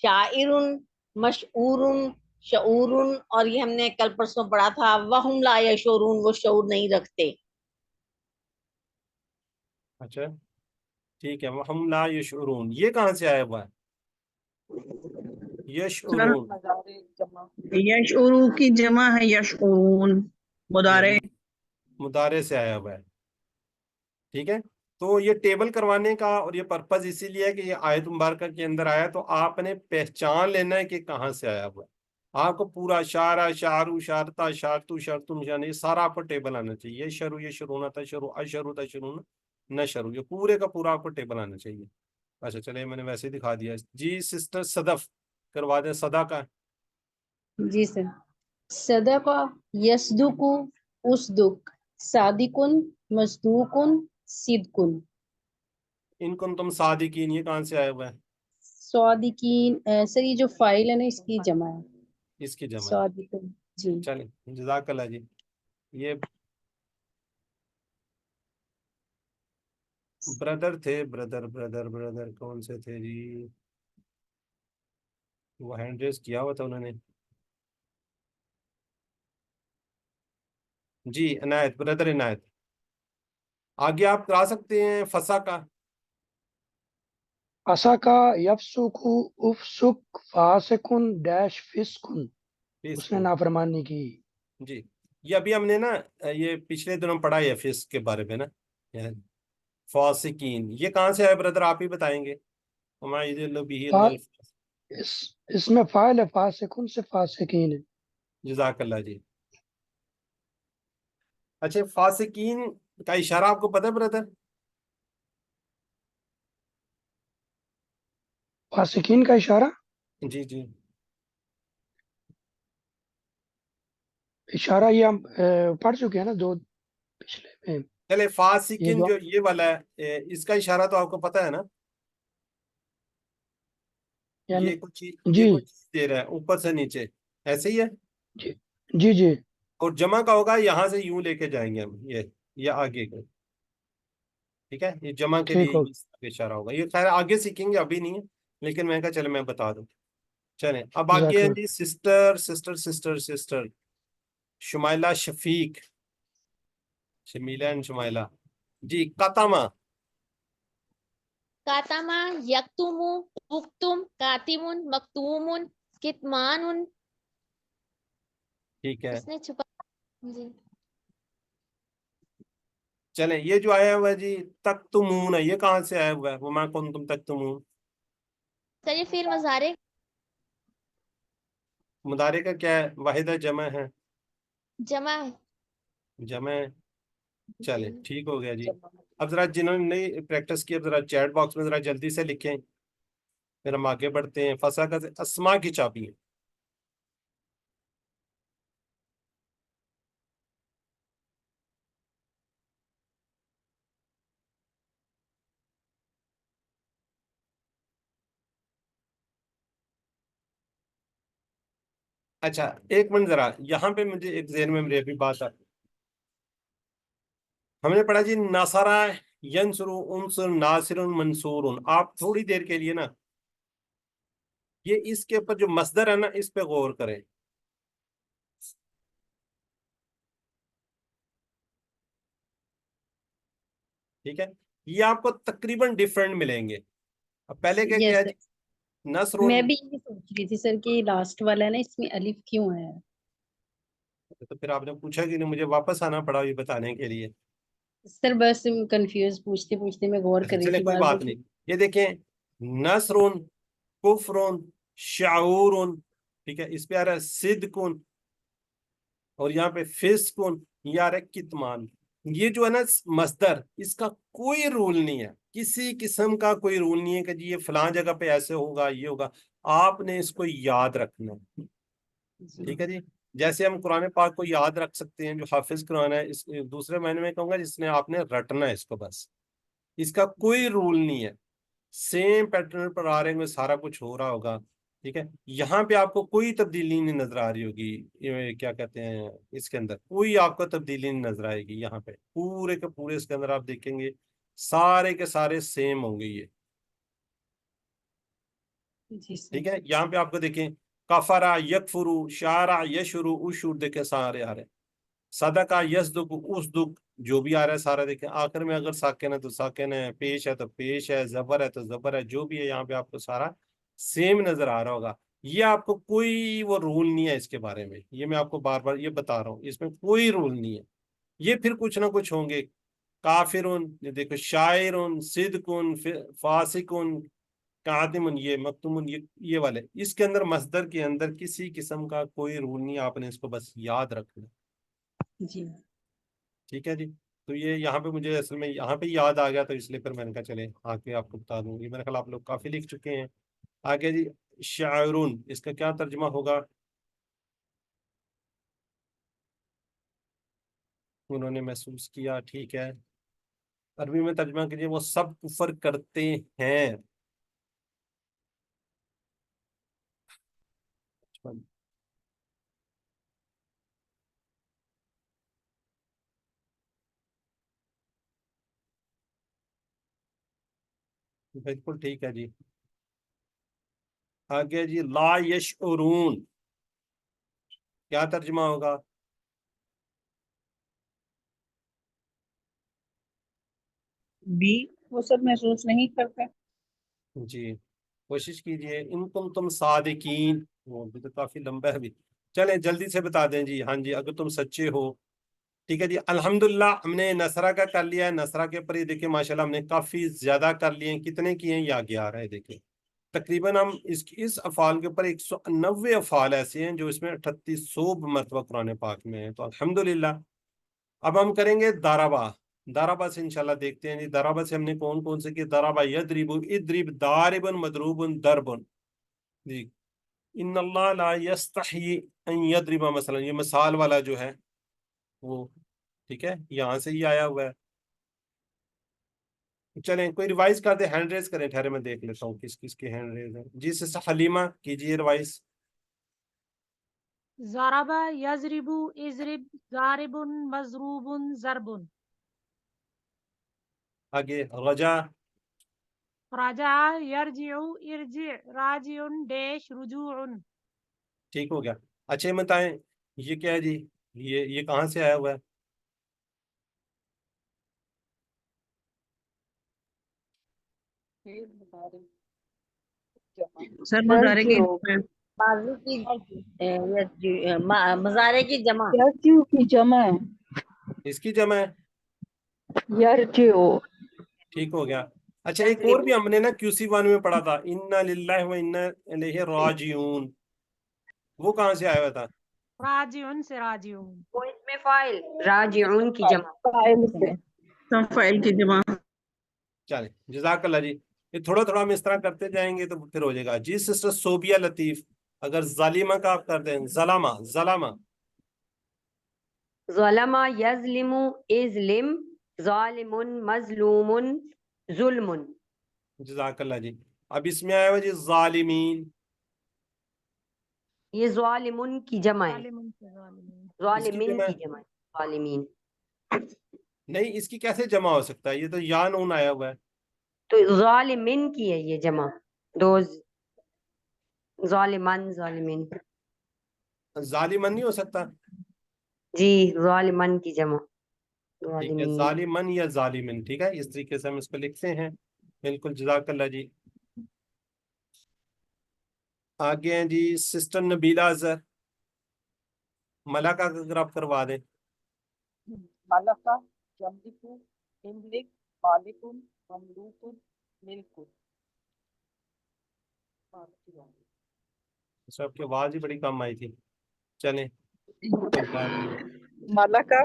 شاعر، مشعور، شعور. اور یہ ہم نے کل پرسوں پڑھا تھا وہم لا یشعرون، وہ شعور نہیں رکھتے. اچھا ٹھیک ہے وہم لا یشعرون، یہ کہاں سے آیا ہوا ہے؟ یشعرون. یشعرو کی جمع ہے یشعرون، مضارع. مضارع سے آیا ہوا ہے. ٹھیک ہے تو یہ ٹیبل کروانے کا اور یہ پرپز اسی لیے ہے کہ یہ آیت مبارکہ کے اندر آیا تو آپ نے پہچان لینا ہے کہ کہاں سے آیا ہوا ہے. آپ کو پورا شارع، شارو، شارتا، شارتو، شرطم، یہ سارا آپ کو ٹیبل آنا چاہیے. یہ شروع، یہ شروع، تشروع، اشروع، تشرون، نشروع، یہ پورے کا پورا آپ کو ٹیبل آنا چاہیے. اچھا چلے میں نے ویسے ہی دکھا دیا. جی سسٹر صدف کروا دیں صدا کا. جی سر. صدق یصدق اصدق صادق مصدوق صدق. ان کن تم صادقین، یہ کہاں سے آیا ہوا ہے؟ صادقین سر یہ جو فائل ہے نا اس کی جمع ہے. اس کی جمع ہے. صادقین. جی چلیں جزاک اللہ جی. یہ بردر تھے، بردر کون سے تھے جی؟ وہ ہینڈ ریز کیا ہوا تھا انہوں نے. جی عنایت، بردر عنایت. آگے آپ کرا سکتے ہیں فسا کا. اسکا یفسکو افسک فاسکن ڈیش فسکن، اس نے نافرمانی کی. جی یہ ابھی ہم نے نا یہ پچھلے دنوں پڑھا ہے فسق کے بارے میں نا، فاسقین، یہ کہاں سے ہے بردر؟ آپ ہی بتائیں گے. وما یضل به الا اس میں فاعل ہے، فاسقون سے فاسقین ہے. جزاک اللہ جی. اچھا فاسقین کا اشارہ آپ کو پتہ ہے بردر؟ فاسقین کا اشارہ، جی جی. اشارہ یہ ہم پڑھ چکے ہیں نا دو پچھلے میں. چلے فاسقین یہ جو یہ والا ہے اس کا اشارہ تو آپ کو پتہ ہے نا؟ یعنی یہ کچھ جی یہ کچھ دے رہا ہے اوپر سے نیچے، ایسے ہی ہے. جی جی جی اور جمع کا ہوگا یہاں سے یوں لے کے جائیں گے ہم، یہ آگے کو. ٹھیک ہے، یہ جمع کے ٹھیک لیے ہو. اس کا اشارہ ہوگا. یہ خیر آگے سیکھیں گے، ابھی نہیں ہے، لیکن میں کہا چلے میں بتا دوں. چلیں اب جزاک آگے ہیں اللہ. جی sister sister sister sister. Shumaila Shafiq, Shamila and Shumaila. جی قطمہ. کاتما یکتمو اکتم کاتمن مکتومن کتمان. ٹھیک ہے، اس نے چھپا. جی چلیں یہ جو آیا ہوا ہے جی تکتمون ہے، یہ کہاں سے آیا ہوا ہے؟ وما کنتم تکتمون. سر یہ فعل مضارع مضارع کا کیا ہے؟ واحد ہے جمع ہے؟ جمع ہے. جمع ہے. چلیں جی ٹھیک ہو گیا جی. اب ذرا جنہوں نے نہیں پریکٹس کی اب ذرا چیٹ باکس میں ذرا جلدی سے لکھیں، پھر ہم آگے بڑھتے ہیں. فصا کا اسما کی چابی ہے. اچھا ایک منٹ ذرا یہاں پہ مجھے ایک ذہن میں میری ابھی بات آ، ہم نے پڑھا جی ناصرہ ینصر انصر ناصر منصور. آپ تھوڑی دیر کے لیے نا یہ اس کے اوپر جو مصدر ہے نا اس پہ غور کریں. ٹھیک ہے، یہ آپ کو تقریباً ڈیفرنٹ ملیں گے. اب پہلے کیا یس کیا سر، جی نصر. میں بھی یہی سوچ رہی تھی سر کہ لاسٹ والا ہے نا اس میں الف کیوں ہے. تو پھر آپ نے پوچھا کہ نہیں، مجھے واپس آنا پڑا یہ بتانے کے لیے. سر بس کنفیوز پوچھتے پوچھتے میں غور اچھا کر رہی چلے تھی کوئی بعض بات نہیں. یہ دیکھیں نصر کفر شعور. ٹھیک ہے، اس پہ آ رہا ہے صدق، اور یہاں پہ فسق، یہ آ رہا ہے کتمان. یہ جو ہے نا مصدر، اس کا کوئی رول نہیں ہے، کسی قسم کا کوئی رول نہیں ہے کہ جی یہ فلاں جگہ پہ ایسے ہوگا یہ ہوگا. آپ نے اس کو یاد رکھنا ہے. ٹھیک ہے جی. جیسے ہم قرآن پاک کو یاد رکھ سکتے ہیں، جو حافظ قرآن ہے، اس دوسرے معنی میں کہوں گا جس نے آپ نے رٹنا ہے اس کو، بس اس کا کوئی رول نہیں ہے. سیم پیٹرن پر آ رہے ہیں، سارا کچھ ہو رہا ہوگا. ٹھیک ہے، یہاں پہ آپ کو کوئی تبدیلی نہیں نظر آ رہی ہوگی. یہ کیا کہتے ہیں، اس کے اندر کوئی آپ کو تبدیلی نہیں نظر آئے گی. یہاں پہ پورے کے پورے اس کے اندر آپ دیکھیں گے سارے کے سارے سیم ہوں گے یہ. جی سر. ٹھیک ہے، یہاں پہ آپ کو دیکھیں کفرا یکفرو شارع یشرو اشور دیکھیں سارے آ رہے ہیں. صدقہ یصدق اسدق جو بھی آ رہا ہے سارا دیکھیں. آخر میں اگر ساکن ہے تو ساکن ہے، پیش ہے تو پیش ہے، زبر ہے تو زبر ہے، جو بھی ہے یہاں پہ آپ کو سارا سیم نظر آ رہا ہوگا. یہ آپ کو کوئی وہ رول نہیں ہے اس کے بارے میں، یہ میں آپ کو بار بار یہ بتا رہا ہوں، اس میں کوئی رول نہیں ہے. یہ پھر کچھ نہ کچھ ہوں گے. کافرون یہ دیکھو، شاعرون، صدقون، فاسقون، قادمن، یہ مکتومن، یہ والے. اس کے اندر مصدر کے اندر کسی قسم کا کوئی رول نہیں، آپ نے اس کو بس یاد رکھنا. جی ٹھیک ہے جی. تو یہ یہاں پہ مجھے اصل میں یہاں پہ یاد آ گیا، تو اس لیے پھر میں نے کہا چلے آگے آپ کو بتا دوں. یہ میرے خیال آپ لوگ کافی لکھ چکے ہیں. آگے جی شاعرون، اس کا کیا ترجمہ ہوگا؟ انہوں نے محسوس کیا. ٹھیک ہے، عربی میں ترجمہ کیجیے. وہ سب کفر کرتے ہیں. بالکل ٹھیک ہے جی. آگے جی لا یشعرون، کیا ترجمہ ہوگا؟ بی وہ سب محسوس نہیں کرتے. جی کوشش کیجئے. ان تم صادقین، وہ بھی تو کافی لمبا ہے بھی. چلیں جلدی سے بتا دیں جی. ہاں جی اگر تم سچے ہو. ٹھیک ہے جی الحمدللہ ہم نے نصرہ کا کر لیا ہے. نصرہ کے اوپر یہ دیکھیں ماشاءاللہ ہم نے کافی زیادہ کر لیے ہیں. کتنے کیے ہیں یہ آگے آ رہا ہے دیکھیں. تقریباً ہم اس افعال کے اوپر 190 افعال ایسے ہیں جو اس میں 3800 مرتبہ قرآن پاک میں ہیں. تو الحمدللہ. اب ہم کریں گے دارابا. دارابا سے انشاءاللہ دیکھتے ہیں جی. دارابا سے ہم نے کون کون سے کیے؟ دارابا یدرب ادرب داربن مدروبن دربن. جی ان اللہ لا یستحی ان یضرب مثلا یہ مثال والا جو ہے وہ ٹھیک ہے یہاں سے ہی آیا ہوا ہے. چلیں کوئی ریوائز کر دے. ہینڈ ریز کریں. ٹھہرے میں دیکھ لیتا ہوں کس کس کے ہینڈ ریز ہیں. جی سسٹر حلیمہ کیجیے ریوائز. ضرب يضرب اضرب ضارب مضروب ضرب. آگے رجا. رجع يرجع ارجع راجع ڈیش رجوع. ٹھیک ہو گیا. اچھا یہ بتائیں یہ کیا ہے جی؟ یہ کہاں سے آیا ہوا ہے؟ سر مظاہرے کی ماضی کی مظاہرے کی جمع. یرجو کی جمع ہے. اس کی جمع ہے. یرجو. ٹھیک ہو گیا. اچھا ایک اور بھی ہم نے نا QC1 میں پڑھا تھا انا للہ و انا الیہ راجعون. وہ کہاں سے آیا ہوا تھا؟ راجع سے راجعون. وہ اس میں فائل راجعون کی جمع. فاعل سے. فائل کی جمع. چلیں جزاک اللہ جی. یہ تھوڑا تھوڑا ہم اس طرح کرتے جائیں گے تو پھر ہو جائے گا. جی سسٹر صوبیہ لطیف اگر ظالمہ کا آپ کر دیں. ظلمہ ظلمہ. ظلم یظلم ازلم ظالم مظلوم ظلم. جزاک اللہ جی. اب اس میں آیا ہوا جی ظالمین. یہ ظالمن کی جمع ہے. ظالمون سے ظالمین. ظالمین جمع کی جمع ہے. ظالمین. نہیں اس کی کیسے جمع ہو سکتا ہے؟ یہ تو یا نون آیا ہوا ہے. تو ظالمین کی ہے یہ جمع. دو ظالمن ظالمین. ظالمن نہیں ہو سکتا. جی ظالمن کی جمع. ٹھیک ہے ظالمین. ظالمن یا ظالمن. ٹھیک ہے اس طریقے سے ہم اس کو لکھتے ہیں. بالکل جزاک اللہ جی. آگے ہیں جی سسٹر نبیلہ اظہر. ملکہ اگر آپ کروا دیں. ملکہ یملک املک مالک مملوک ملک. آپ کی آواز ہی بڑی کم آئی تھی. چلیں کوئی بات نہیں. ملکہ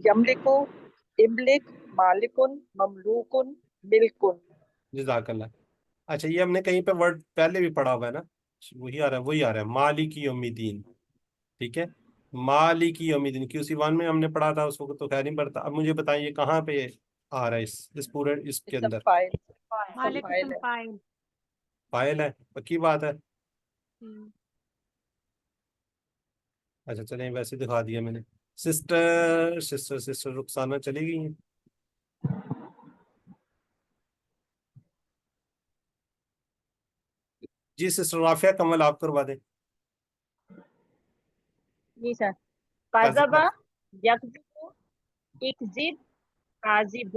یملک املک مالک مملوک ملک. جزاک اللہ. اچھا یہ ہم نے کہیں پہ ورڈ پہلے بھی پڑھا ہوا ہے نا. وہی آ رہا ہے مالک یوم الدین. ٹھیک ہے مالک یوم الدین QC1 میں ہم نے پڑھا تھا اس وقت تو خیر نہیں پڑھتا. اب مجھے بتائیں یہ کہاں پہ آ رہا ہے اس پورے اس کے اندر؟ فائل. مالک اسم فاعل. فاعل ہے. پکی بات ہے. ہم. اچھا چلیں ویسے دکھا دیا میں نے. سسٹر رخسانہ چلی گئی ہیں. جی سسٹر رافعہ کمل آپ کروا دیں. جی سر. قذبہ یکذب اکذب کاذب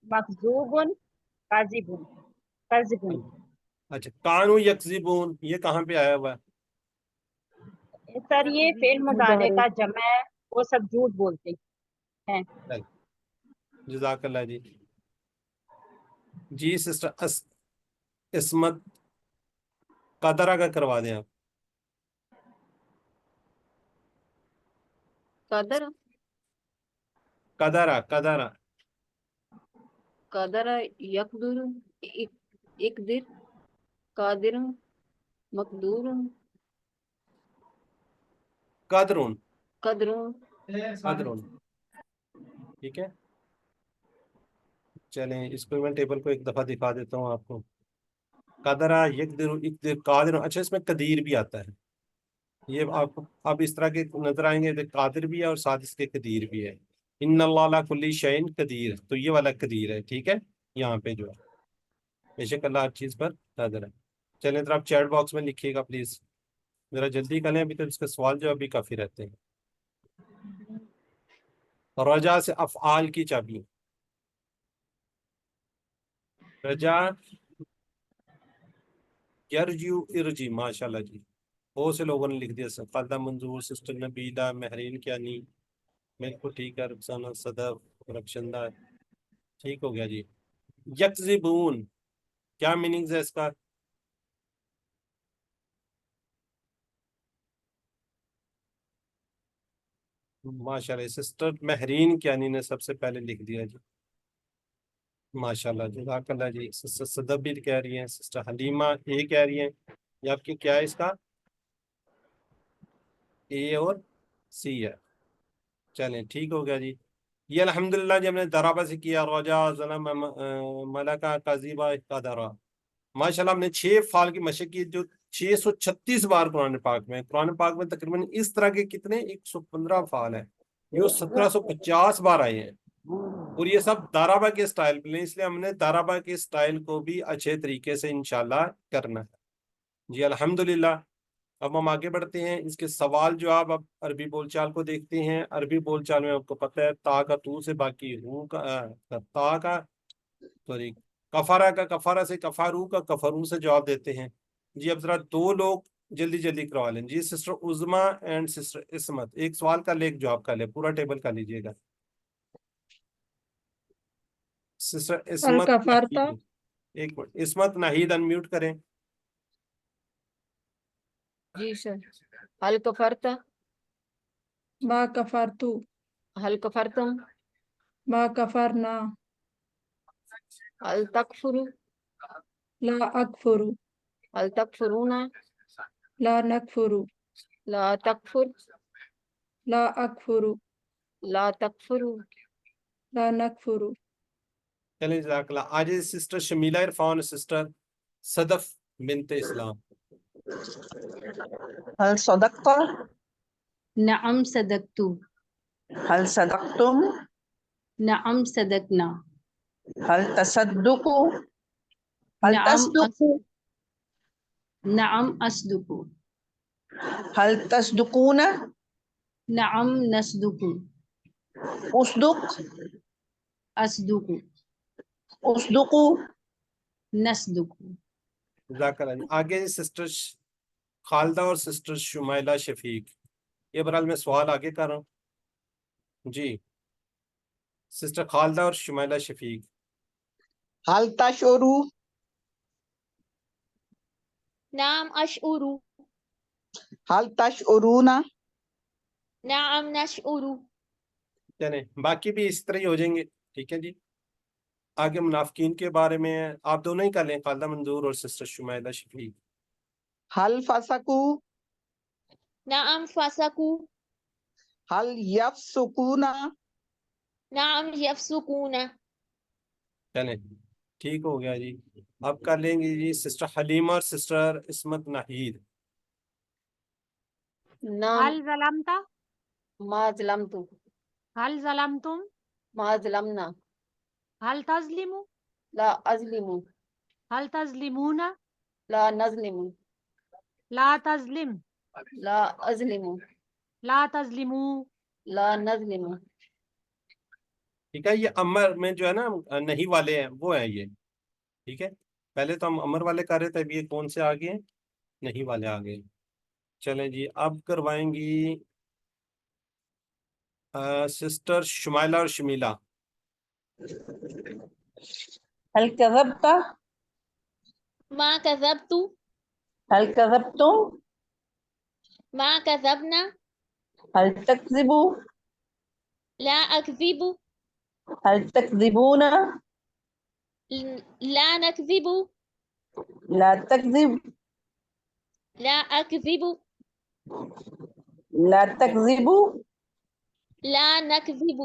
مکذوب کاذب کذب. اچھا کانو یکذبون یہ کہاں پہ آیا ہوا ہے؟ سر یہ فعل مضارع کا جمع ہے. وہ سب جھوٹ بولتے ہیں. جزاک اللہ جی. جی سسٹر عصمت قدرہ کا کروا دیں آپ. قدر قدرہ قدر یقدر اقدر قادر مقدور قدرون. قدر. ٹھیک ہے چلیں اس کو میں ٹیبل کو ایک دفعہ دکھا دیتا ہوں آپ کو. قدرہ یقدر اقدر قادر. اچھا اس میں قدیر بھی آتا ہے. یہ آپ اب اس طرح کے نظر آئیں گے. قادر بھی ہے اور ساتھ اس کے قدیر بھی ہے. ان اللہ علی کل شیء قدیر. تو یہ والا قدیر ہے. ٹھیک ہے یہاں پہ جو ہے بے شک اللہ ہر چیز پر قادر ہے. چلیں ذرا آپ چیٹ باکس میں لکھیے گا پلیز. ذرا جلدی کریں ابھی تو اس کے سوال جو ابھی کافی رہتے ہیں. رجا سے افعال کی چابی. رجا یرجو ارجی. ماشاء اللہ جی بہت سے لوگوں نے لکھ دیا سر، خالدہ منظور، سسٹر نبیلہ، مہرین کیانی، بالکل ٹھیک ہے، رخسانہ صدف، رخشندہ، ٹھیک ہو گیا جی۔ یکذبون کیا میننگز ہے اس کا؟ ماشاء اللہ سسٹر مہرین کیانی نے سب سے پہلے لکھ دیا جی، ماشاء اللہ جزاک اللہ جی۔ سسٹر صدف بھی کہہ رہی ہیں، سسٹر حلیمہ اے کہہ رہی ہیں، یہ آپ کی کیا ہے اس کا؟ اے اور سی ہے، چلیں ٹھیک ہو گیا جی۔ یہ الحمدللہ جب نے درابہ سے کیا، رجا ظلم ملکہ قذیبہ قدرہ، ماشاءاللہ ہم نے 6 فعال کی مشق کی جو 636 بار قرآن پاک میں، قرآن پاک میں تقریباً اس طرح کے کتنے 115 فعال ہیں جو 1750 بار آئے ہیں، اور یہ سب دارابہ کے سٹائل پہ لیں، اس لیے ہم نے دارابہ کے سٹائل کو بھی اچھے طریقے سے انشاءاللہ کرنا ہے جی الحمدللہ۔ اب ہم آگے بڑھتے ہیں، اس کے سوال جواب اب عربی بول چال کو دیکھتے ہیں۔ عربی بول چال میں آپ کو پتہ ہے تا کا تو سے باقی ہو کا تا کا سوری کفارہ کا کفارہ سے، کفارو کا کفرو سے جواب دیتے ہیں جی۔ اب ذرا 2 لوگ جلدی جلدی کروا لیں جی، سسٹر عظما اینڈ سسٹر عصمت، ایک سوال کا لے ایک جواب کا لے، پورا ٹیبل کا لیجئے گا۔ سسٹر عصمت الکفرتا ناہید، ایک منٹ، عصمت ناہید انمیوٹ کریں۔ جی سر، هل كفرت؟ ما کفرتو هل كفرتم؟ ما کفرنا هل تكفر؟ لا اکفر هل تكفرون؟ لا نکفر لا تكفر؟ لا اکفر لا تكفر؟ لا نکفر۔ چلیں جزاک اللہ۔ آج سسٹر شمیلہ عرفان، سسٹر صدف بنت اسلام۔ هل صدقت؟ نعم صدقت، هل صدقتم؟ نعم صدقنا، هل تصدقوا؟ هل نعم تصدقوا؟ نعم أصدق، هل تصدقون؟ نعم نصدق، اصدق؟ أصدق، اصدقوا؟ نصدق۔ جزاک اللہ۔ آگے سسٹر خالدہ اور سسٹر شمائلہ شفیق، یہ برحال میں سوال آگے کر رہا ہوں جی۔ سسٹر خالدہ اور شمائلہ شفیق، هل تشعروا؟ نعم أشعر، هل تشعرون؟ نعم نشعر، چلیں باقی بھی اس طرح ہی ہو جائیں گے، ٹھیک ہے جی۔ آگے منافقین کے بارے میں آپ دونوں ہی کر لیں، خالدہ منظور اور سسٹر شمائلہ شفیق۔ هل فسقوا؟ نعم فسقوا، هل يفسقون؟ نعم يفسقون، چلیں ٹھیک ہو گیا جی۔ اب کر لیں گے جی سسٹر حلیمہ اور سسٹر عصمت ناہید۔ نعم هل ظلمت؟ ما ظلمت، هل ظلمتم؟ ما ظلمنا، هل تظلم؟ لا أظلم، هل تظلمون؟ لا نظلم، لا تظلم، لا أظلم، لا تظلموا، لا نظلم۔ ٹھیک ہے، یہ امر میں جو ہے نا نہیں والے ہیں وہ ہیں یہ، ٹھیک ہے۔ پہلے تو ہم امر والے کر رہے تھے، اب یہ کون سے آگے ہیں؟ نہیں والے آگے۔ چلیں جی اب کروائیں گی سسٹر شمائلہ اور شمیلہ۔ هل كذبت؟ ما كذبت، هل كذبتم؟ ما كذبنا، هل تكذبوا؟ لا أكذب، هل تكذبون؟ لا نكذب، لا تكذب، لا أكذب، لا تكذبوا، لا نكذب۔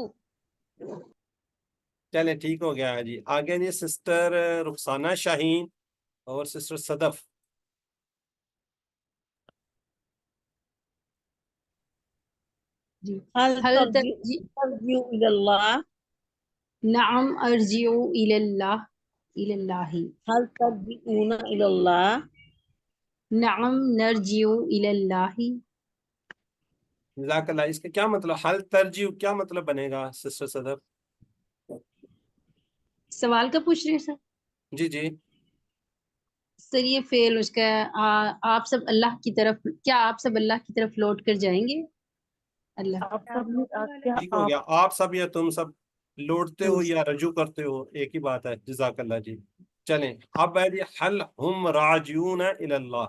چلیں ٹھیک ہو گیا جی۔ آگے جی سسٹر رخسانہ شاہین اور سسٹر صدف۔ جی هل هل ترجعوا إلى الله؟ نعم أرجع إلى الله، إلى الله، هل ترجعون إلى الله؟ نعم نرجع إلى الله۔ جزاک اللہ۔ اس کا کیا مطلب، حل ترجیح کیا مطلب بنے گا سسٹر صدف؟ سوال کا پوچھ رہے ہیں سر؟ جی جی۔ سر یہ فعل اس کا آپ سب اللہ کی طرف، کیا آپ سب اللہ کی طرف لوٹ کر جائیں گے؟ اللہ ٹھیک ہو گیا، آپ سب یا تم سب لوٹتے ہو یا رجوع کرتے ہو، ایک ہی بات ہے. جزاک اللہ جی. چلیں اب ہے جی حل ہم راجعون الی اللہ.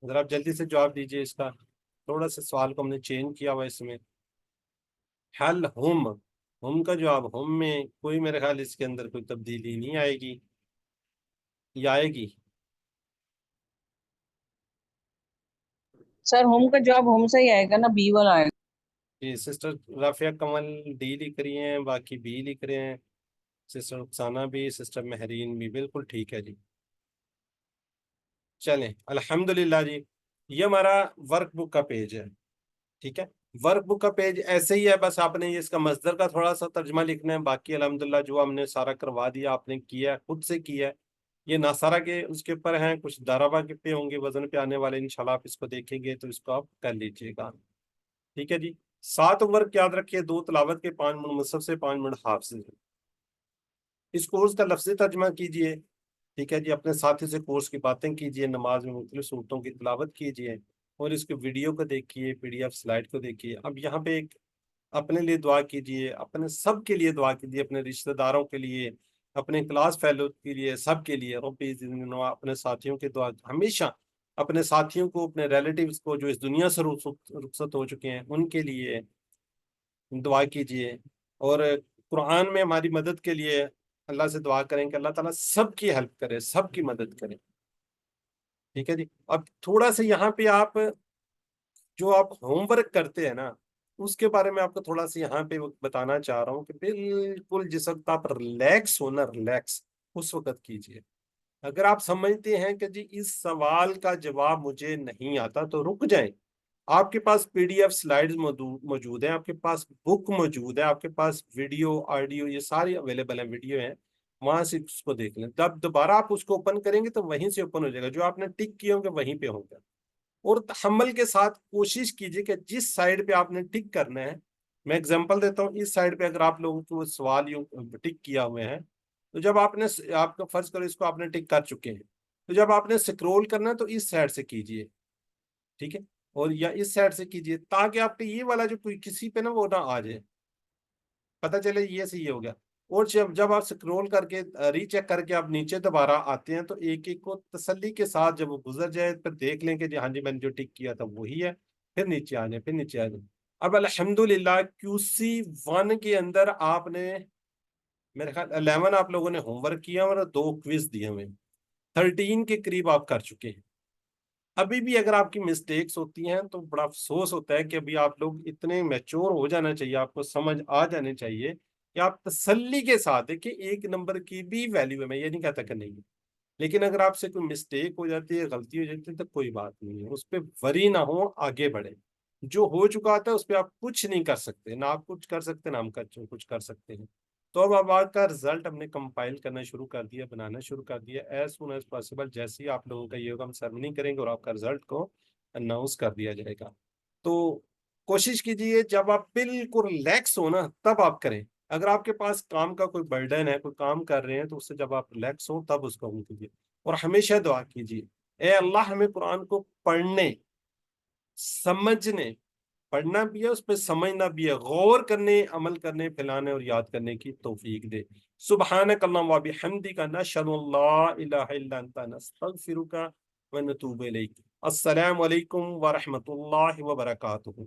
ذرا آپ جلدی سے جواب دیجئے اس کا، تھوڑا سا سوال کو ہم نے چینج کیا ہوا اس میں. حل ہم کا جواب ہم میں کوئی میرے خیال اس کے اندر کوئی تبدیلی نہیں آئے گی یا آئے گی؟ سر ہوم کا جواب ہوم سے ہی آئے گا نا، بی والا آئے گا. جی سسٹر رافیہ کمل ڈی لکھ رہی ہیں، باقی بی لکھ رہے ہیں، سسٹر رخسانہ بھی، سسٹر مہرین بھی. بالکل ٹھیک ہے جی. چلیں الحمدللہ جی. یہ ہمارا ورک بک کا پیج ہے. ٹھیک ہے، ورک بک کا پیج ایسے ہی ہے، بس آپ نے اس کا مصدر کا تھوڑا سا ترجمہ لکھنا ہے. باقی الحمدللہ جو ہم نے سارا کروا دیا، آپ نے کیا ہے، خود سے کیا ہے. یہ ناصارہ کے اس کے اوپر ہیں، کچھ دارابا کے پہ ہوں گے وزن پہ آنے والے، انشاءاللہ آپ اس کو دیکھیں گے تو اس کو آپ کر لیجئے گا. ٹھیک ہے جی. 7 ورک یاد رکھیے، 2 تلاوت کے، 5 منٹ مصحف سے، 5 منٹ حافظ سے. اس کورس کا لفظی ترجمہ کیجئے. ٹھیک ہے جی. اپنے ساتھی سے کورس کی باتیں کیجئے، نماز میں مختلف صورتوں کی تلاوت کیجئے، اور اس کی ویڈیو کو دیکھیے، PDF سلائیڈ کو دیکھیے. اب یہاں پہ ایک اپنے لیے دعا کیجئے، اپنے سب کے لیے دعا کیجئے، اپنے رشتہ داروں کے لیے، اپنے کلاس فیلو کے لیے، سب کے لیے. ربی زدنی، اپنے ساتھیوں کی دعا ہمیشہ، اپنے ساتھیوں کو، اپنے ریلیٹیوز کو جو اس دنیا سے رخصت ہو چکے ہیں ان کے لیے دعا کیجئے. اور قرآن میں ہماری مدد کے لیے اللہ سے دعا کریں کہ اللہ تعالیٰ سب کی ہیلپ کرے، سب کی مدد کرے. ٹھیک ہے جی. اب تھوڑا سا یہاں پہ آپ جو آپ ہوم ورک کرتے ہیں نا، اس کے بارے میں آپ کو تھوڑا سا یہاں پہ بتانا چاہ رہا ہوں کہ بالکل جس وقت آپ ریلیکس ہونا، ریلیکس اس وقت کیجئے. اگر آپ سمجھتے ہیں کہ جی اس سوال کا جواب مجھے نہیں آتا تو رک جائیں. آپ کے پاس PDF سلائیڈز موجود ہیں، آپ کے پاس بک موجود ہے، آپ کے پاس ویڈیو، آڈیو، یہ ساری اویلیبل ہیں، ویڈیو ہیں، وہاں سے اس کو دیکھ لیں. جب دوبارہ آپ اس کو اوپن کریں گے تو وہیں سے اوپن ہو جائے گا، جو آپ نے ٹک کیے ہوں گے وہیں پہ ہوں گے. اور تحمل کے ساتھ کوشش کیجئے کہ جس سائڈ پہ آپ نے ٹک کرنا ہے، میں اگزامپل دیتا ہوں، اس سائڈ پہ اگر آپ لوگوں کو سوال یوں ٹک کیا ہوئے ہیں، تو جب آپ نے، آپ کا فرض کرو اس کو آپ نے ٹک کر چکے ہیں، تو جب آپ نے سکرول کرنا ہے تو اس سائڈ سے کیجئے. ٹھیک ہے، اور یا اس سائڈ سے کیجئے، تاکہ آپ پہ یہ والا جو کوئی کسی پہ نا وہ نہ آ جائے، پتہ چلے یہ سے یہ ہو گیا. اور جب آپ سکرول کر کے ری چیک کر کے آپ نیچے دوبارہ آتے ہیں تو ایک ایک کو تسلی کے ساتھ جب وہ گزر جائے پھر دیکھ لیں کہ جی ہاں جی میں نے جو ٹک کیا تھا وہی ہے، پھر نیچے آ جائیں، پھر نیچے آ جائیں. اب الحمدللہ QC1 کے اندر آپ نے میرے خیال 11 آپ لوگوں نے ہوم ورک کیا اور 2 کوئز دیے ہوئے، 13 کے قریب آپ کر چکے ہیں. ابھی بھی اگر آپ کی مسٹیکس ہوتی ہیں تو بڑا افسوس ہوتا ہے کہ ابھی آپ لوگ اتنے میچور ہو جانا چاہیے، آپ کو سمجھ آ جانے چاہیے کہ آپ تسلی کے ساتھ دیکھیں 1 نمبر کی بھی ویلیو ہے. میں یہ نہیں کہتا کہ نہیں ہے، لیکن اگر آپ سے کوئی مسٹیک ہو جاتی ہے، غلطی ہو جاتی ہے تو کوئی بات نہیں ہے، اس پہ وری نہ ہو، آگے بڑھیں. جو ہو چکا تھا اس پہ آپ کچھ نہیں کر سکتے، نہ آپ کچھ کر سکتے نہ ہم کچھ کر سکتے ہیں. تو اب آپ کا رزلٹ ہم نے کمپائل کرنا شروع کر دیا، بنانا شروع کر دیا. ایز سون ایز پاسبل جیسے ہی آپ لوگوں کا یہ ہوگا ہم سرمنی کریں گے اور آپ کا رزلٹ کو اناؤنس کر دیا جائے گا. تو کوشش کیجئے جب آپ بالکل ریلیکس ہو نا تب آپ کریں. اگر آپ کے پاس کام کا کوئی برڈن ہے، کوئی کام کر رہے ہیں، تو اس سے جب آپ ریلیکس ہو تب اس کو ہم کیجیے. اور ہمیشہ دعا کیجیے، اے اللہ ہمیں قرآن کو پڑھنے، سمجھنے، پڑھنا بھی ہے اس پہ سمجھنا بھی ہے، غور کرنے، عمل کرنے، پھیلانے اور یاد کرنے کی توفیق دے. سبحانک اللہم و بحمدک نشہد ان لا الہ الا انت نستغفرک و نتوب الیک. السلام علیکم ورحمۃ اللہ وبرکاتہ.